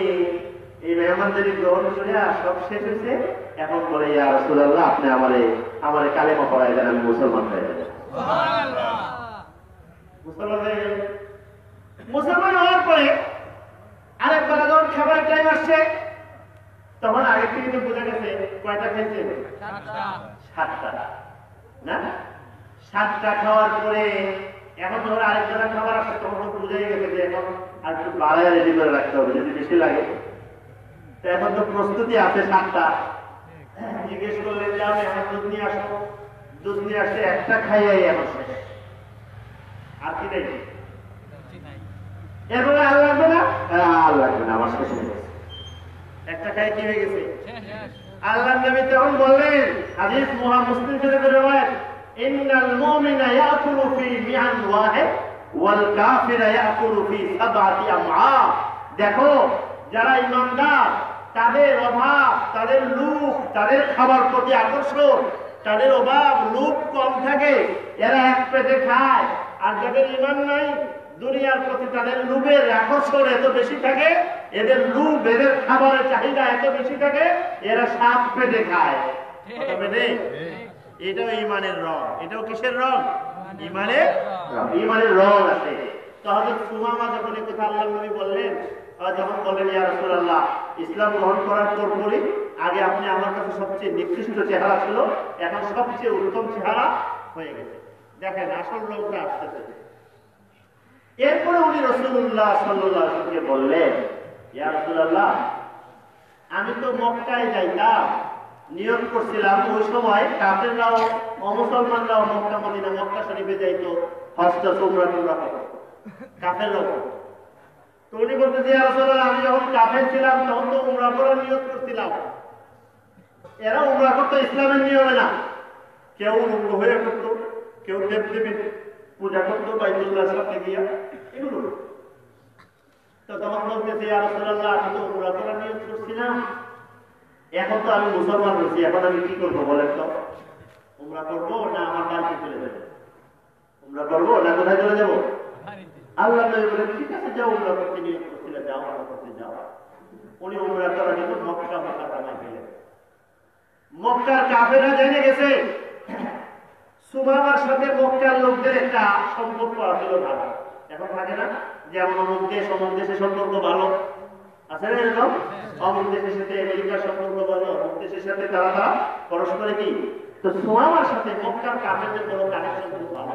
এই মেহমানদারি গ্রহণ করে সব শেষ হয়েছে, এখন বলে ইয়া রাসূলুল্লাহ আপনি আমারে কালেমা পড়ায় দেন, আমি মুসলমান হয়ে যাব। সুবহানাল্লাহ। মুসলমান হয়ে গেল। মুসলমান হওয়ার পরে আরেকবার যখন খাবারের টাইম আসছে, তখন আগে থেকে কিন্তু বোঝা গেছে কয়টা খেয়েছে? 7টা না? 7টা খাওয়ার পরে এখন যখন আরেকটা খাবার আসছে, তখন বুঝাই গেছে যে এখন আর একটু বাড়ায় রেডি করে রাখতে হবে, যদি বেশি লাগে। তো এখন তো প্রস্তুতি আছে 7টা। জিজ্ঞেস করলেন যে আমি এখন দুধ নিয়ে আসবো, দুধ নিয়ে আসছে, একটা খাইয়াই এখন শেষ, আর কি নেই। এরপরে আর লাগবে না, আর লাগবে না, আমার শেষ হয়ে গেছে, একটা খাই কি হয়ে গেছে। আল্লাহ নবী তখন বললেন, হাদিস মুসলিম শরীফের রিওয়ায়াত, ইন্নাল মুমিনা ইয়াকুলু ফি মিআন ওয়াহিদ ওয়াল কাফিরা ইয়াকুলু ফি 7 আমআ। দেখো যারা ঈমানদার, তাদের অভাব, তাদের লোভ, তাদের খাবার প্রতি আকর্ষণ, তাদের অভাব লোভ কম থাকে, এরা এক পেটে খায়। আর যাদের ঈমান নাই, দুনিয়ার প্রতি তাদের লোভের আকর্ষণ এত বেশি থাকে, এদের লোভ, এদের খাবারের চাহিদা এত বেশি থাকে, এরা 7 পেটে খায়। কত পেটে? এটাও ঈমানের রং। এটাও কিসের রং? ঈমানের রং আছে। তো হযরত সুমামা যখন এই কথা আল্লাহর নবী বললেন, যখন বললেন ইয়া রাসূলুল্লাহ ইসলাম গ্রহণ করার পরপরই আগে আপনি আমার কাছে সবচেয়ে নিকৃষ্ট চেহারা ছিল, এখন সবচেয়ে উত্তম চেহারা হয়ে গেছে। দেখেন আসল রংটা আসতেছে। এরপরে উনি রাসূলুল্লাহ সাল্লাল্লাহু আলাইহি ওয়াসাল্লামকে বললেন, ইয়া রাসূলুল্লাহ আমি তো মক্কায় যাইতাম, নিয়ত করছিলাম, ওই সময় কাফেররাও অমুসলমানরাও মক্কা মদিনা মক্কা শরীফে যাইতো, হজ উমরা করতো, কাফেররাও। তো উনি বলতে যে ইয়া রাসূলুল্লাহ আমি যখন কাফের ছিলাম তখন তো উমরা করার নিয়ত করছিলাম, এরা উমরা করতো ইসলামের নিয়মে না, কেউ উমরা হয়ে করতো, কেউ দেবদেবীর পূজা করতো বাইতুল্লাহর সামনে গিয়া, এগুলো। তো তখন বলতেছে ইয়া রাসূলুল্লাহ, আমি তো উমরা করার নিয়ত করছিলাম, এখন তো আমি মুসলমান হয়েছি, এখন আমি কি করবো বলেন তো? উমরা করবো না আমার বাড়িতে চলে যাবো? উমরা করবো না কোথায় চলে যাবো? আল্লাহ নবী বলেন ঠিক আছে, যাও, উমরা করতে নিয়ত করছিলে, যাও, উমরা করতে যাও। উনি উমরা করার জন্য মক্কা মুকাররমায় গেলেন। মক্কার কাফেররা জেনে গেছে সুমামার সাথে মক্কার লোকদের একটা সম্পর্ক আসলে ভালো, এখন থাকে না যেমন অমুক দেশ অমুক দেশের সম্পর্ক ভালো আছে না, এরকম অমুক দেশের সাথে আমেরিকার সম্পর্ক ভালো, অমুক দেশের সাথে তারা পরস্পরে কি। তো সুমামার সাথে মক্কার কাফেরদের বড় কানেকশন খুব ভালো।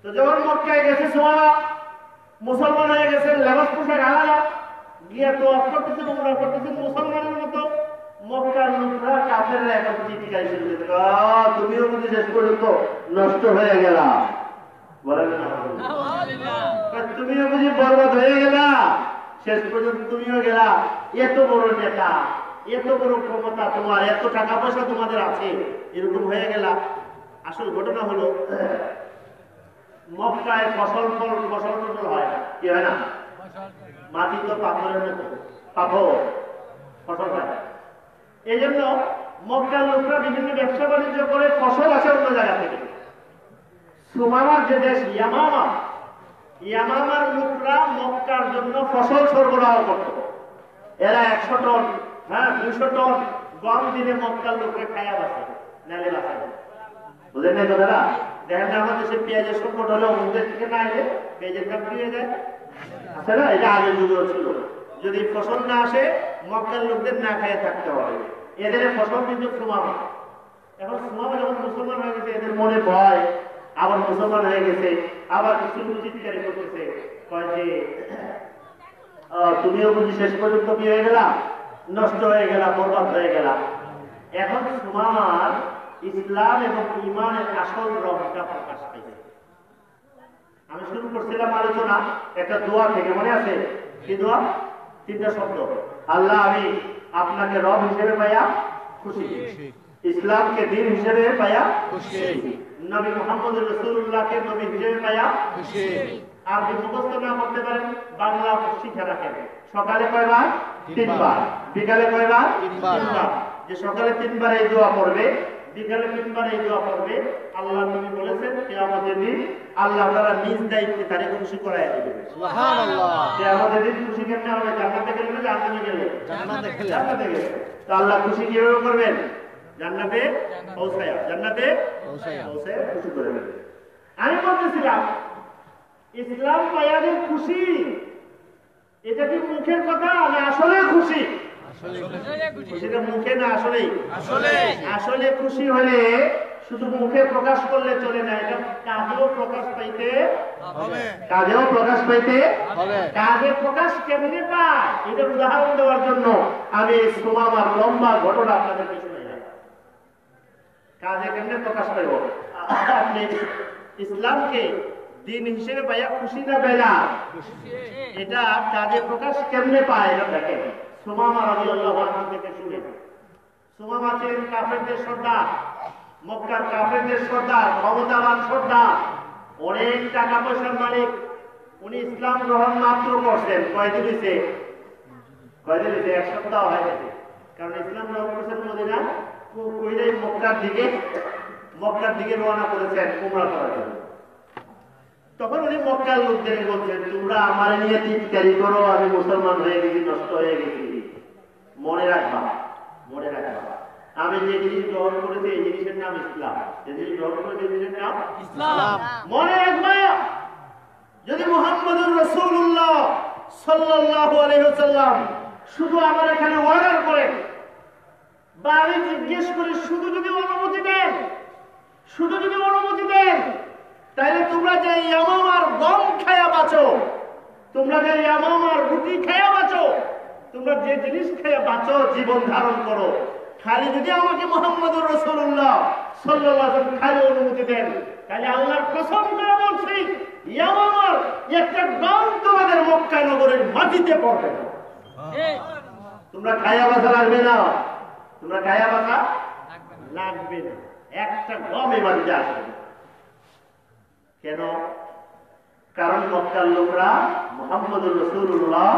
তো যখন মক্কায় গেছে সুমামা, মুসলমান হয়ে গেছেন, লেবাস পোশাক আলাদা, গিয়ে তো করতেছেন, উমরা করতেছেন মুসলমানের মতো। মক্কার লোকরা কাফেররা এখন চিৎকার শুরু করে, তুমিও বুঝি শেষ পর্যন্ত নষ্ট হয়ে গেলা, বলেন না তুমিও বুঝি বরবাদ হয়ে গেলা, শেষ পর্যন্ত তুমিও গেলা। এত বড় নেতা, এত বড় ক্ষমতা তোমার, এত টাকা পয়সা তোমাদের আছে, এরকম হয়ে গেলা। আসল ঘটনা হলো মক্কায় ফসল হয় না, কি হয় না? মাটি তো পাথরের মতো, পাথর ফসল হয় না। এই জন্য মক্কার লোকরা বিভিন্ন ব্যবসা বাণিজ্য করে, ফসল আসে অন্য জায়গা থেকে। সুমামার যে দেশ ইয়ামামা, ইয়ামামার লোকরা মক্কার জন্য ফসল সরবরাহ করত। এরা 100 টন, 200 টন গম দিনে মক্কার লোকরা খায়া বাঁচে, নালে বাঁচে। বুঝলেন না কথাটা? দেখেন না আমাদের দেশে পেঁয়াজের সংকট হলে অমুকদের থেকে না এলে পেঁয়াজের দাম কি হয়ে যায়, আছে না? এটা আগের যুগেও ছিল। যদি ফসল না আসে মক্কার লোকদের না খেয়ে থাকতে হবে। এদের ফসল কিন্তু সুমামা। এখন সুমামা যখন মুসলমান হয়ে গেছে, এদের মনে ভয়, আবার মুসলমান হয়ে গেছে, আবার কিছু চিৎকারি করতেছে, কয় যে তুমিও বুঝি শেষ পর্যন্ত কি হয়ে গেলা, নষ্ট হয়ে গেলা, বরবাদ হয়ে গেলা। এখন সুমামার ইসলাম এবং ঈমানের আসল রংটা প্রকাশ পাইছে। আমি শুরু করছিলাম আলোচনা একটা দোয়া থেকে, মনে আছে কি দোয়া? 3টা শব্দ, আল্লাহ আমি আপনাকে রব হিসেবে পাইয়া খুশি, ইসলামকে দ্বীন হিসেবে পাইয়া খুশি, নবী মুহাম্মদ রাসূলুল্লাহকে নবী হিসেবে পাইয়া খুশি। আর যদি মুখস্থ না করতে পারেন বাংলা শিখে রাখেন। সকালে কয়বার? 3 বার। বিকালে কয়বার? 3 বার। যে সকালে 3 বার এই দোয়া পড়বে, বিকালে 3 বার এই দোয়া পড়বে, আল্লাহ নবী বলেছেন কিয়ামতের দিন আল্লাহ তাআলা নিজ দায়িত্বে তারে খুশি করায় দিবেন। সুবহানাল্লাহ। কিয়ামতের দিন খুশি কেমনে হবে? জান্নাতে গেলে না জাহান্নামে গেলে? জান্নাতে গেলে। জান্নাতে গেলে। তো আল্লাহ খুশি কিভাবে করবেন? জান্নাতে পৌঁছায়া, জান্নাতে পৌঁছায়া খুশি করবেন। আমি বলতেছিলাম ইসলাম পাইয়া যে খুশি, এটা কি মুখের কথা না আসলে খুশি? খুশিটা মুখে না আসলেই? আসলে খুশি হলে শুধু মুখে প্রকাশ করলে চলে না, এটা কাজেও প্রকাশ পাইতে হবে। কাজেও প্রকাশ পাইতে হবে। কাজে প্রকাশ কেমনে পায় এটার উদাহরণ দেওয়ার জন্য আমি সুমামার লম্বা ঘটনা আপনাদেরকে শুনাইলাম। কাজে কেমনে প্রকাশ পাইব? আপনি ইসলামকে দিন হিসেবে পাইয়া খুশি না বেলা, এটা কাজে প্রকাশ কেমনে পায় এটা দেখেন। সুমামা রাদিয়াল্লাহু আনহু থেকে শুনে। সুমামা ছিলেন কাফেরদের সর্দার, মক্কার কাফেরদের সর্দার, ক্ষমতাবান সর্দার, অনেক টাকা পয়সার মালিক। উনি ইসলাম গ্রহণ মাত্র করছেন, কয়দিন হয়েছে? 1 সপ্তাহ হয়ে গেছে। কারণ ইসলাম গ্রহণ করছেন মদিনা, কইরাই মক্কার দিকে রওনা করেছেন উমরা করার জন্য। তখন উনি মক্কার লোকদের বলছেন, তোমরা আমার নিয়ে চিৎকারি করো, আমি মুসলমান হয়ে গেছি, নষ্ট হয়ে গেছি। মনে রাখবা, মনে রাখবা, আমি যে জিনিস গ্রহণ করেছি এই জিনিসের নাম ইসলাম। যে জিনিস গ্রহণ করেছি এই জিনিসের নাম ইসলাম। মনে রাখবা, যদি মুহাম্মদুর রাসূলুল্লাহ সাল্লাল্লাহু আলাইহি ওয়াসাল্লাম শুধু আমার এখানে অর্ডার করেন বা আমি জিজ্ঞেস করি, শুধু যদি অনুমতি দেন, শুধু যদি অনুমতি দেন, তাইলে তোমরা যে ইয়ামামার গম খায়া বাঁচো, তোমরা যে ইয়ামামার রুটি খায়া বাঁচো, তোমরা যে জিনিস খায়া বাঁচো, জীবন ধারণ করো, খালি যদি আমাকে মুহাম্মদুর রাসূলুল্লাহ সাল্লাল্লাহু আলাইহি ওয়াসাল্লাম খালি অনুমতি দেন, তাহলে আল্লাহর কসম করে বলছি ইয়ামামার একটা গম তোমাদের মক্কা নগরের মাটিতে পড়বে না। তোমরা খায়া বাঁচা লাগবে না, তোমরা গায়ে বাঁধা লাগবে না, একটা গম এই বাড়িতে আসবে না। কেন? কারণ মক্কার লোকরা মুহাম্মদুর রাসূলুল্লাহ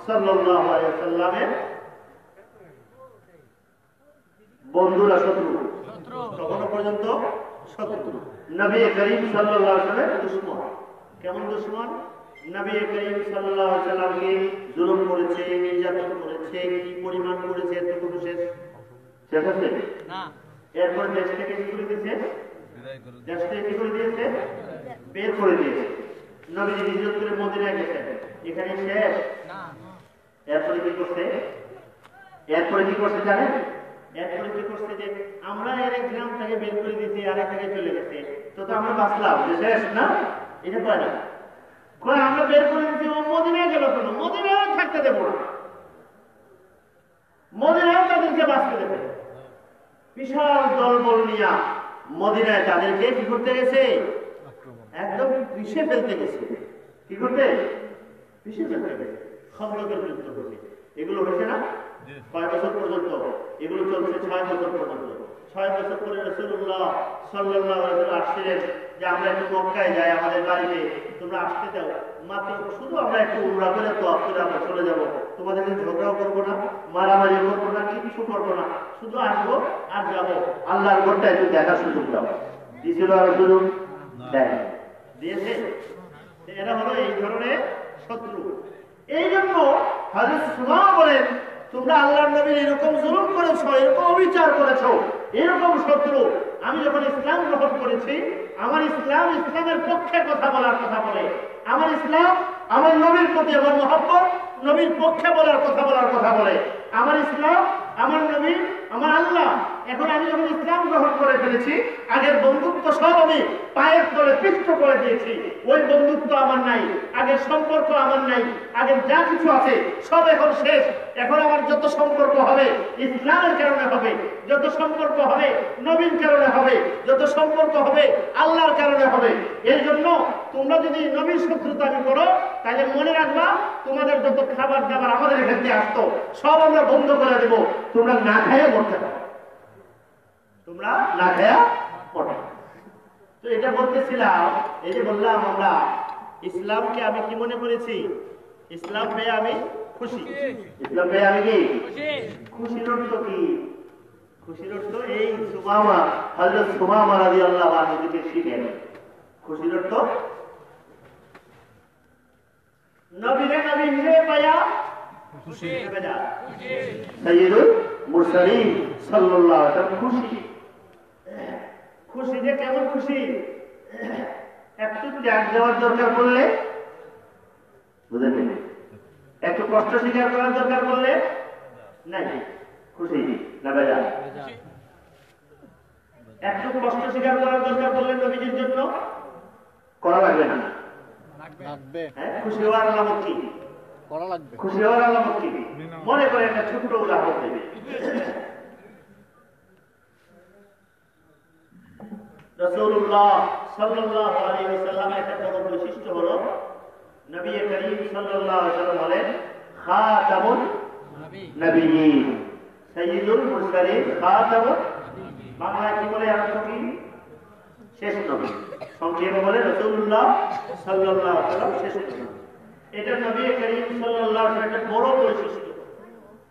সাল্লাল্লাহু আলাইহি ওয়াসাল্লামের বন্ধুরা, শত্রু, তখনো পর্যন্ত শত্রু। নবী করিম সাল্লাল্লাহু আলাইহি ওয়াসাল্লামের দুশমন। কেমন দুশমন? নবী করিম সাল্লাল্লাহু আলাইহি ওয়াসাল্লামকে জুলুম করেছে, নির্যাতন করেছে, কি পরিমাণ করেছে এতটুকু শেষ আছে না। এরপর দেশ থেকে কি করে দিয়েছে? দেশ থেকে কি করে দিয়েছে? বের করে দিয়েছে। নবীজি হিজরত করে মদিনায় গেছেন, এখানে শেষ না। এরপরে কি করছে? এরপরে কি করছে জানেন? এরপরে কি করছে যে আমরা এর এক গ্রাম থেকে বের করে দিয়েছি, আর এক জায়গায় চলে গেছে, তো আমরা বাঁচলাম, যে শেষ না। এটা কয় না, কয় আমরা বের করে দিয়েছি, ও মদিনায় গেল কেন? মদিনায় থাকতে দেবো না, মদিনায় তাদেরকে বাঁচতে দেবে। বিশাল দলবল নিয়ে মদিনায় তাদেরকে কি করতে গেছে? একদম পিষে ফেলতে গেছে। কি করতে? পিষে ফেলতে গেছে, খন্দকের যুদ্ধ করছে। এগুলো হয়েছে না 5 বছর পর্যন্ত, এগুলো চলছে 6 বছর পর্যন্ত। 6 বছর পরে রাসূলুল্লাহ সাল্লাল্লাহু আলাইহি ওয়াসাল্লাম আসছিলেন যে আমরা একটু মক্কায় যাই, আমাদের বাড়িতে তোমরা আসতে দাও, মাত্র শুধু আমরা একটু উমরা করে তওয়াফ করে আমরা চলে যাব, তোমাদের সাথে ঝগড়াও করবো না, মারামারি করবো না, কিছু করবো না, শুধু আসবো আর যাবো, আল্লাহর ঘরটা একটু দেখার সুযোগ দাও। দিয়েছিল আর সুযোগ দেয় দিয়েছে। এরা হলো এই ধরনের শত্রু। এই জন্য হযরত সুমামা বলেন, তোমরা আল্লাহর নবীর এরকম জুলুম করেছো, এরকম অবিচার করেছো, এরকম শত্রু। আমি যখন ইসলাম গ্রহণ করেছি, আমার ইসলাম ইসলামের পক্ষে কথা বলার কথা বলে, আমার ইসলাম আমার নবীর প্রতি আমার মহব্বত, নবীর পক্ষে বলার কথা বলে। আমার ইসলাম, আমার নবী, আমার আল্লাহ। এখন আমি যখন ইসলাম গ্রহণ করে ফেলেছি, আগের বন্ধুত্ব সব আমি পায়ের তলে পিষ্ট করে দিয়েছি। ওই বন্ধুত্ব আমার নাই, আগের সম্পর্ক আমার নাই, আগের যা কিছু আছে সব এখন শেষ। এখন আমার যত সম্পর্ক হবে ইসলামের কারণে হবে, যত সম্পর্ক হবে নবীর কারণে হবে, যত সম্পর্ক হবে আল্লাহর কারণে হবে। এই জন্য তোমরা যদি নবীর শত্রুতামি করো, তাহলে মনে রাখবা তোমাদের যত খাবার দাবার আমাদের এখান থেকে আসতো সব আমরা বন্ধ করে দেব, তোমরা না খাইয়া মরতে পারো, তোমরা না খাইয়া মরতে। তো এটা বলতেছিলাম, এই যে বললাম আমরা ইসলামকে আমি কি মনে করেছি? ইসলাম পেয়ে আমি খুশি। ইসলাম পেয়ে আমি কি খুশির অর্থ কি? খুশির অর্থ এই সুমামা, হযরত সুমামা রাদিয়াল্লাহু আনহু থেকে শিখেন। খুশির অর্থ নবীরে নবী হিসেবে পায়া খুশি হয়ে যা। সাইয়্যিদুল মুরসালিন সাল্লাল্লাহু আলাইহি ওয়াসাল্লাম খুশি। খুশি যে কেমন খুশি? একটু ত্যাগ দেওয়ার দরকার পড়লে, বুঝলেন, একটু কষ্ট স্বীকার করার দরকার পড়লে নাই খুশি না বেজা। একটু কষ্ট স্বীকার করার দরকার পড়লে নবীজির জন্য করা লাগবে না, লাগবে। খুশি হওয়ার আলামত কি? করা লাগবে। খুশি হওয়ার আলামত কি? মনে করে একটা ছোট্ট উদাহরণ দেবে। রাসূলুল্লাহ সাল্লাল্লাহু আলাইহি ওয়াসাল্লামের একটা বড় বৈশিষ্ট্য হলো নবী করিম সাল্লাল্লাহু আলাইহি ওয়াসাল্লাম বলেন খাতামুন নবিয়্যিন, সাইয়্যিদুল মুরসালিন, খাতামুন। বাংলায় কি বলে? আর কি? শেষ নবী। সংক্ষেপে বলে রাসূলুল্লাহ সাল্লাল্লাহু আলাইহি ওয়াসাল্লাম শেষ নবী। এটা নবী করিম সাল্লাল্লাহু আলাইহি ওয়াসাল্লামের বড় বৈশিষ্ট্য।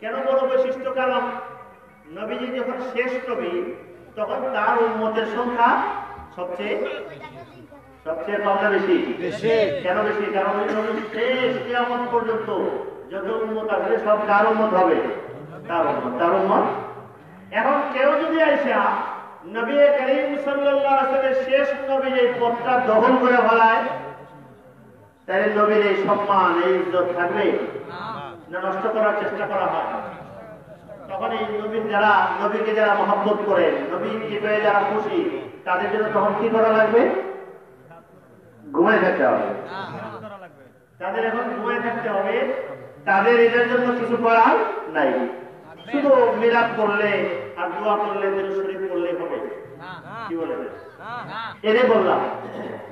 কেন বড় বৈশিষ্ট্য? কারণ নবীজি যখন শেষ নবী, তখন তার উম্মতের সংখ্যা সবচেয়ে কম না বেশি? কেন বেশি? কারণ ওই নবী শেষ কিয়ামত পর্যন্ত যত উম্মত আসবে সব কার উম্মত হবে? তার উম্মত। এখন কেউ যদি আইসা নবী করিম সাল্লাল্লাহু আলাইহি ওয়াসাল্লামের শেষ নবীর এই পথটা দখল করে ফেলায়, তাহলে নবীর এই সম্মান, এই ইজ্জত থাকবে না? নষ্ট করার চেষ্টা করা হয়। তখন এই নবীর যারা, নবীকে যারা মহব্বত করে, নবীকে পেয়ে যারা খুশি, তাদের জন্য তখন কি করা লাগবে? ঘুমায় থাকতে হবে। তাদের এখন ঘুমায় থাকতে হবে, তাদের এটার জন্য কিছু করার নাই। শুধু মিলাদ করলে আর দোয়া করলে, শরীফ করলে হবে? কি বলে? এটাই বললাম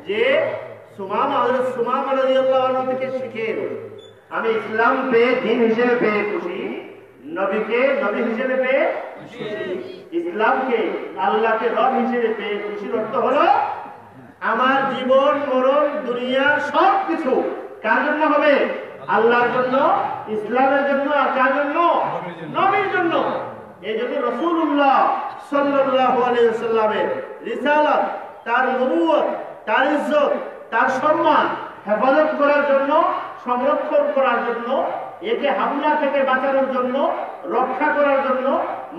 যে সুমামা রাদিয়াল্লাহু আনহু থেকে শিখে আমি ইসলাম পেয়ে, দিন হিসেবে পেয়ে খুশি, নবীকে নবী হিসেবে পেয়ে খুশি, ইসলামকে আল্লাহকে রব হিসেবে পেয়ে খুশির অর্থ হলো আমার জীবন মরণ দুনিয়ার সবকিছু কার জন্য হবে? আল্লাহর জন্য, ইসলামের জন্য, আর কার জন্য? নবীর জন্য। এই জন্য রাসূলুল্লাহ সাল্লাল্লাহু আলাইহি ওয়াসাল্লামের রিসালাত, তার নবুয়ত, তার ইজ্জত, তার সম্মান হেফাজত করার জন্য, সংরক্ষণ করার জন্য, একে হামলা থেকে বাঁচানোর জন্য, রক্ষা করার জন্য,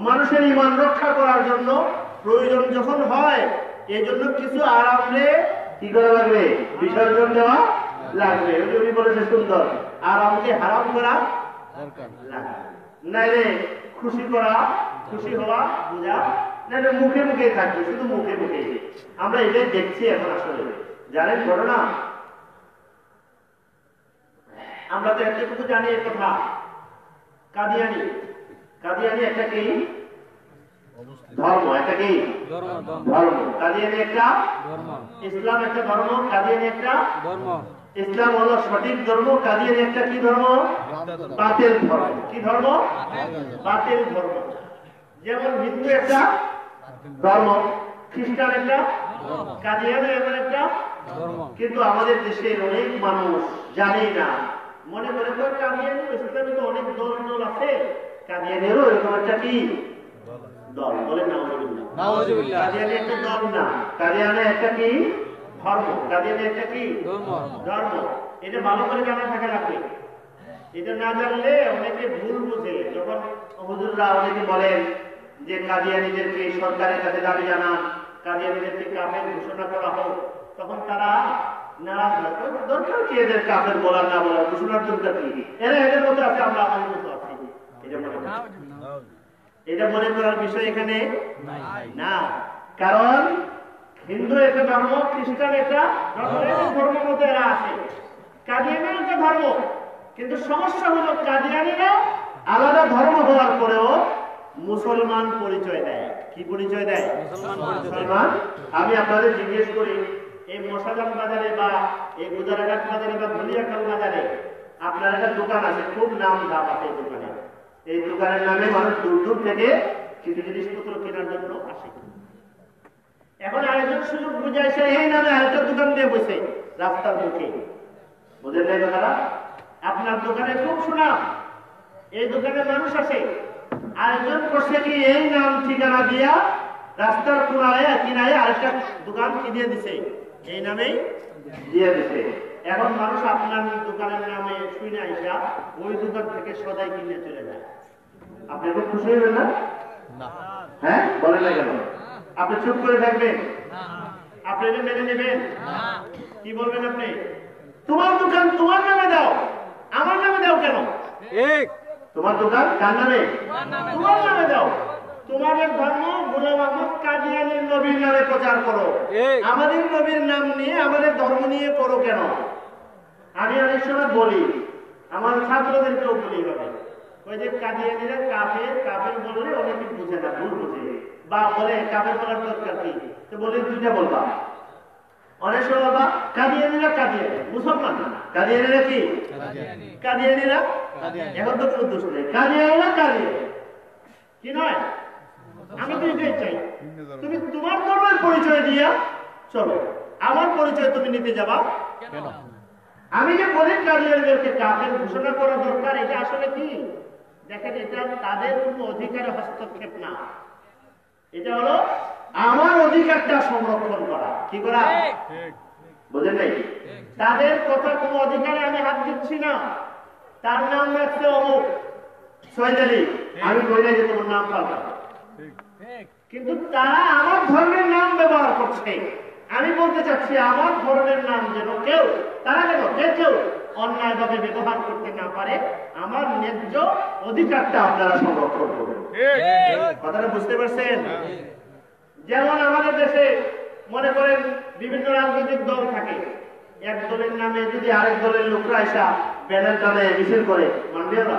মানুষের ঈমান রক্ষা করার জন্য প্রয়োজন যখন হয়, এই জন্য কিছু আরামে কি করা লাগবে? বিসর্জন দেওয়া লাগবে। উনি বলেছে সুন্দর, আরামকে হারাম করা লাগবে, নাইলে খুশি করা, খুশি হওয়া বোঝা, নাইলে মুখে মুখে থাকবে, শুধু মুখে মুখে। আমরা এটাই দেখছি এখন। আসলে জানেন ঘটনা, আমরা তো একটু জানি এই কথা, কাদিয়ানি, কাদিয়ানি একটা কি ধর্ম, একটা কি ধর্ম, কাদিয়ানি একটা ধর্ম, ইসলাম একটা ধর্ম, কাদিয়ানি একটা ধর্ম। ইসলাম হলো সঠিক ধর্ম, কাদিয়ানি একটা কি ধর্ম? বাতিল ধর্ম। কি ধর্ম? বাতিল ধর্ম। যেমন হিন্দু একটা ধর্ম, খ্রিস্টান একটা, কাদিয়ানি এমন একটা ধর্ম। কিন্তু আমাদের দেশের অনেক মানুষ জানে না, মনে করে কাদিয়ানি ইসলামে তো অনেক দল দল আছে, কাদিয়ানিরও এরকম একটা কি দল। বলেন নাউজুবিল্লাহ। কাদিয়ানি একটা দল না, কাদিয়ানি একটা কি ধর্ম, কাদিয়ানি একটা কি ধর্ম। এটা ভালো করে জানা থাকা লাগবে। এটা না জানলে অনেকে ভুল বুঝে। যখন হুজুররা অনেকে বলেন যে কাদিয়ানিদেরকে সরকারের কাছে দাবি জানান, কাদিয়ানিদেরকে কাফের ঘোষণা করা হোক, তখন তারা নারাজ হয়। দরকার কি এদের কাফের বলার, না বলার, ঘোষণার দরকার কি? এরা এদের মধ্যে আছে, আমরা আমাদের মতো আছি। এটা মনে করার বিষয় এখানে না। কারণ হিন্দু একটা ধর্ম, খ্রিস্টান একটা ধর্ম মতো এরা আছে, কাদিয়ানি একটা ধর্ম। কিন্তু সমস্যা হলো কাদিয়ানিরা আলাদা ধর্ম হওয়ার পরেও মুসলমান পরিচয় দেয়। কি পরিচয় দেয়? মুসলমান। আমি আপনাদের জিজ্ঞেস করি, এই মশাজান বাজারে বা এই গুজারাঘাট বাজারে বা ধুলিয়াখাল বাজারে আপনার একটা দোকান আছে, খুব নাম দাম আছে এই দোকানে। এই দোকানের নামে মানুষ দূর দূর থেকে কিছু জিনিসপত্র কেনার জন্য আসে। এখন আরেকজন সুযোগ বুঝাইছে, এই নামে আরেকটা দোকান দিয়ে বসে রাস্তার মুখে। বুঝেন নাই কথাটা? আপনার দোকানে খুব সুনাম, এই দোকানে মানুষ আসে, আরেকজন করছে কি এই নাম ঠিকানা দিয়া রাস্তার কোনায় কিনারে আরেকটা দোকান কিনে দিছে, এই নামেই দিয়ে দিছে। এখন মানুষ আপনার দোকানের নামে শুনে আইসা ওই দোকান থেকে সদাই কিনে চলে যায়। আপনি খুব খুশি হবেন না? হ্যাঁ, বলেন না কেন? আপনি চুপ করে থাকবেন? আপনি এটা মেনে নেবেন? কি বলবেন আপনি? তোমার দোকান তোমার নামে দাও, আমার নামে দাও কেন? তোমার দোকান কার নামে? তোমার নামে দাও। তোমাদের ধর্ম গোলাম আহমদ কাদিয়ানীর নবীর নামে প্রচার করো, আমাদের নবীর নাম নিয়ে আমাদের ধর্ম নিয়ে করো কেন? আমি অনেক সময় বলি, আমার ছাত্রদেরকেও বলি হবে, ওই যে কাদিয়ানীরা কাফের, কাফের বললে অনেকে বুঝে না, ভুল বুঝে, বা বলে কাফের বলার দরকার কি, তো বলে দুইটা বলবা। অনেক সময় বলবা কাদিয়ানীরা কাদিয়ানী, মুসলমান না, কাদিয়ানীরা কি? কাদিয়ানীরা, এখন তো কোনো দোষ নেই, কাদিয়ানীরা কাদিয়ানী কি নয়? আমি তো এটাই চাই, তুমি তোমার ধর্মের পরিচয় দিয়া চলো, আমার পরিচয় তুমি নিতে যাবা কেন? আমি যে বলি কাদিয়ানীদেরকে কাফের ঘোষণা করা দরকার, এটা আসলে কি দেখেন, এটা তাদের কোনো অধিকারে হস্তক্ষেপ না, এটা হলো আমার অধিকারটা সংরক্ষণ করা। কি করা? বুঝেন নাই? তাদের কথা কোনো অধিকারে আমি হাত দিচ্ছি না। তার নাম রাখছে অমুক সৈয়দ আলী, আমি বলি না যে তোমার নাম পাল্টা, কিন্তু তারা আমার ধর্মের নাম ব্যবহার করছে। আমি বলতে চাচ্ছি আমার ধর্মের নাম যেন কেউ, তারা যেন কেউ অন্যায়ভাবে ব্যবহার করতে না পারে, আমার ন্যায্য অধিকারটা আপনারা সংরক্ষণ করবেন। কথাটা বুঝতে পারছেন? যেমন আমাদের দেশে মনে করেন বিভিন্ন রাজনৈতিক দল থাকে, এক দলের নামে যদি আরেক দলের লোকরা এসা ব্যানার টানে মিছিল করে, মানবে না?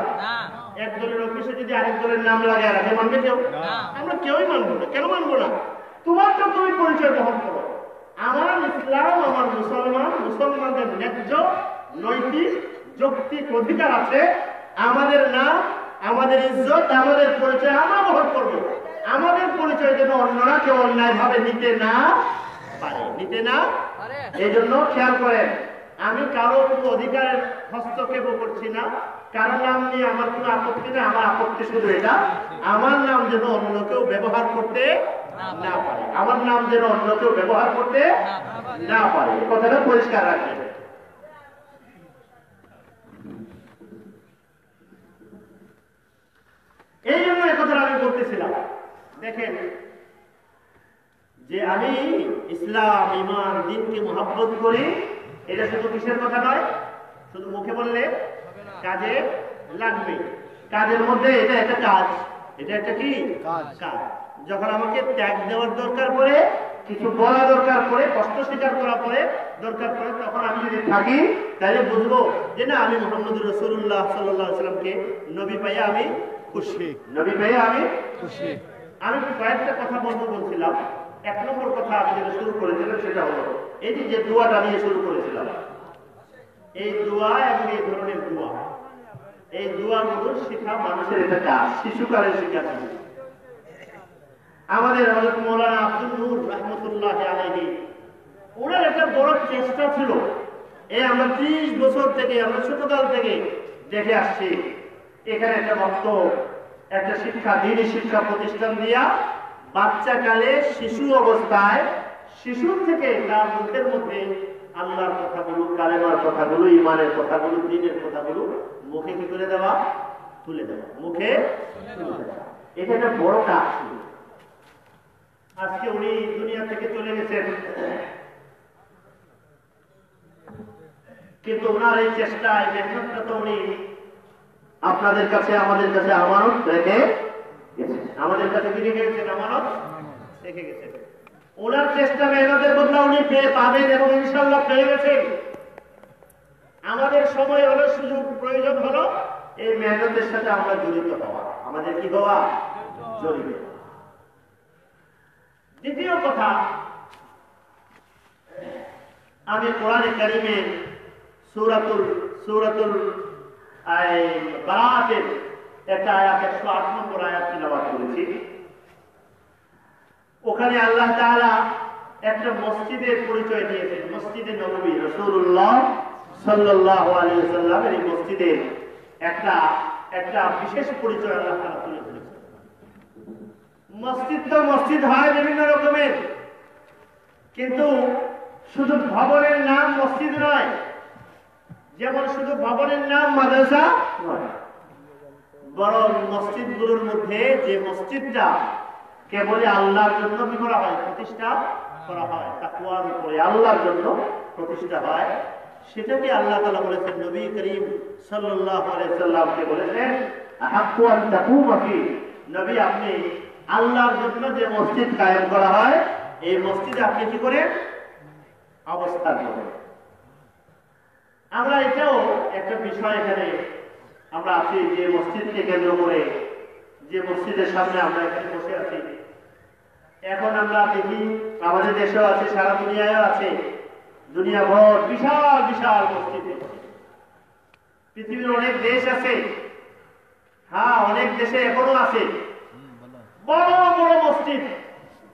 এক দলের অফিসে যদি আরেক দলের নাম লাগায় রাখে, মানবে কেউ? আমরা কেউই মানবো না। কেন মানবো না? তোমার তো তুমি পরিচয় বহন করো, আমার ইসলাম, আমার মুসলমান, মুসলমানদের ন্যায্য নৈতিক যৌক্তিক অধিকার আছে আমাদের নাম আমাদের ইজ্জত, আমাদের পরিচয় আমরা বহন করব। আমাদের পরিচয় যেন অন্যরা কেউ অন্যায়ভাবে নিতে না পারে, নিতে না। এই জন্য খেয়াল করেন, আমি কারো কোনো অধিকারের হস্তক্ষেপ করছি না, কারো নাম নিয়ে আমার কোনো আপত্তি নেই। আমার আপত্তি শুধু এটা, আমার নাম যেন অন্য কেউ ব্যবহার করতে না পারে, আমার নাম যেন অন্য কেউ ব্যবহার করতে না পারে। এই কথাটা পরিষ্কার রাখবেন। এই জন্য এই কথাটা আমি বলতেছিলাম। দেখেন যে আমি ইসলাম, ইমান, দ্বীনকে মহব্বত করি, এটা শুধু কিসের কথা নয়, শুধু মুখে বললে কাজে লাগবে। কাজের মধ্যে এটা একটা কাজ, এটা একটা কি কাজ। যখন আমাকে ত্যাগ দেওয়ার দরকার পড়ে, কিছু বলা দরকার পড়ে, কষ্ট স্বীকার করা পড়ে দরকার পড়ে, তখন আমি যদি থাকি তাহলে বুঝবো যে না, আমি মুহাম্মদুর রাসূলুল্লাহ সাল্লাল্লাহু আলাইহি ওয়াসাল্লামকে নবী পাইয়া আমি খুশি, নবী পাইয়া আমি খুশি। আমি কয়েকটা কথা বলছিলাম। এক নম্বর কথা আমি যেটা শুরু করেছিলাম সেটা হলো এই যে দোয়াটা নিয়ে শুরু করেছিলাম, এই দোয়া এবং এই ধরনের দোয়া, এই দোয়াগুলো শেখা মানুষের এটা কাজ, শিশুকালের শিক্ষা। আমাদের হযরত মাওলানা আব্দুল নূর রাহমাতুল্লাহি আলাইহি, ওনার একটা বড় চেষ্টা ছিল। এই আমরা 30 বছর থেকে, আমরা ছোটকাল থেকে দেখে আসছি, এখানে একটা ভক্ত একটা শিক্ষা, দ্বীনি শিক্ষা প্রতিষ্ঠান দিয়া বাচ্চাকালে, শিশু অবস্থায়, শিশুর থেকে তার মুখের মধ্যে আল্লাহর কথাগুলো, কালেমার কথাগুলো, ইমানের কথাগুলো, দ্বীনের কথাগুলো মুখে কি করে দেওয়া, তুলে দেওয়া, মুখে তুলে দেওয়া। এটা একটা বড় কাজ ছিল। আজকে উনি দুনিয়া থেকে চলে গেছেন, কিন্তু ওনার এই চেষ্টা, এই মেহনতটা তো উনি আপনাদের কাছে, আমাদের কাছে আমানত রেখে গেছেন। আমাদের কাছে কি রেখে গেছেন? আমানত রেখে গেছেন। ওনার চেষ্টা, মেহনতের বদলা উনি পেয়ে পাবেন এবং ইনশাআল্লাহ পেয়ে গেছেন। আমাদের সময় হলো, সুযোগ প্রয়োজন হলো এই মেহনতের সাথে আমরা জড়িত হওয়া, আমাদের কি হওয়া, জড়িত। দ্বিতীয় কথা, আমি কোরআনে কারিমে সূরাতুল বারাতের একটা আয়াত, 108 নম্বর আয়াত তিলাওয়াত করেছি। ওখানে আল্লাহ তাআলা একটা মসজিদের পরিচয় দিয়েছেন, মসজিদে নববী, রাসূলুল্লাহ সাল্লাল্লাহু আলাইহি ওয়াসাল্লামের এই মসজিদের একটা বিশেষ পরিচয় আল্লাহ তাআলা তুলে ধরেছেন। মসজিদ তো মসজিদ হয় বিভিন্ন রকমের, কিন্তু শুধু ভবনের নাম মসজিদ নয়, যেমন শুধু ভবনের নাম মাদ্রাসা নয়, বরং মসজিদগুলোর মধ্যে যে মসজিদটা কেবল আল্লাহর জন্য কি করা হয়, প্রতিষ্ঠা করা হয়, তাকওয়ার উপরে আল্লাহর জন্য প্রতিষ্ঠা হয়, সেটাকে আল্লাহ তাআলা বলেছেন, নবী করিম সাল্লাল্লাহু আলাইহি ওয়াসাল্লামকে বলেছেন, আহাক্কু আন তাকুমা ফি, নবী আপনি আল্লাহর জন্য যে মসজিদ কায়েম করা হয়, এই মসজিদে আপনি কি করেন, অবস্থান করেন। আমরা এটাও একটা বিষয় এখানে আমরা আছি, যে মসজিদকে কেন্দ্র করে, যে মসজিদের সামনে আমরা এখানে বসে আছি, এখন আমরা দেখি আমাদের দেশেও আছে, সারা দুনিয়ায়ও আছে, দুনিয়া ভর বিশাল বিশাল মসজিদ। পৃথিবীর অনেক দেশ আছে, হ্যাঁ অনেক দেশে এখনো আছে বড় বড় মসজিদ।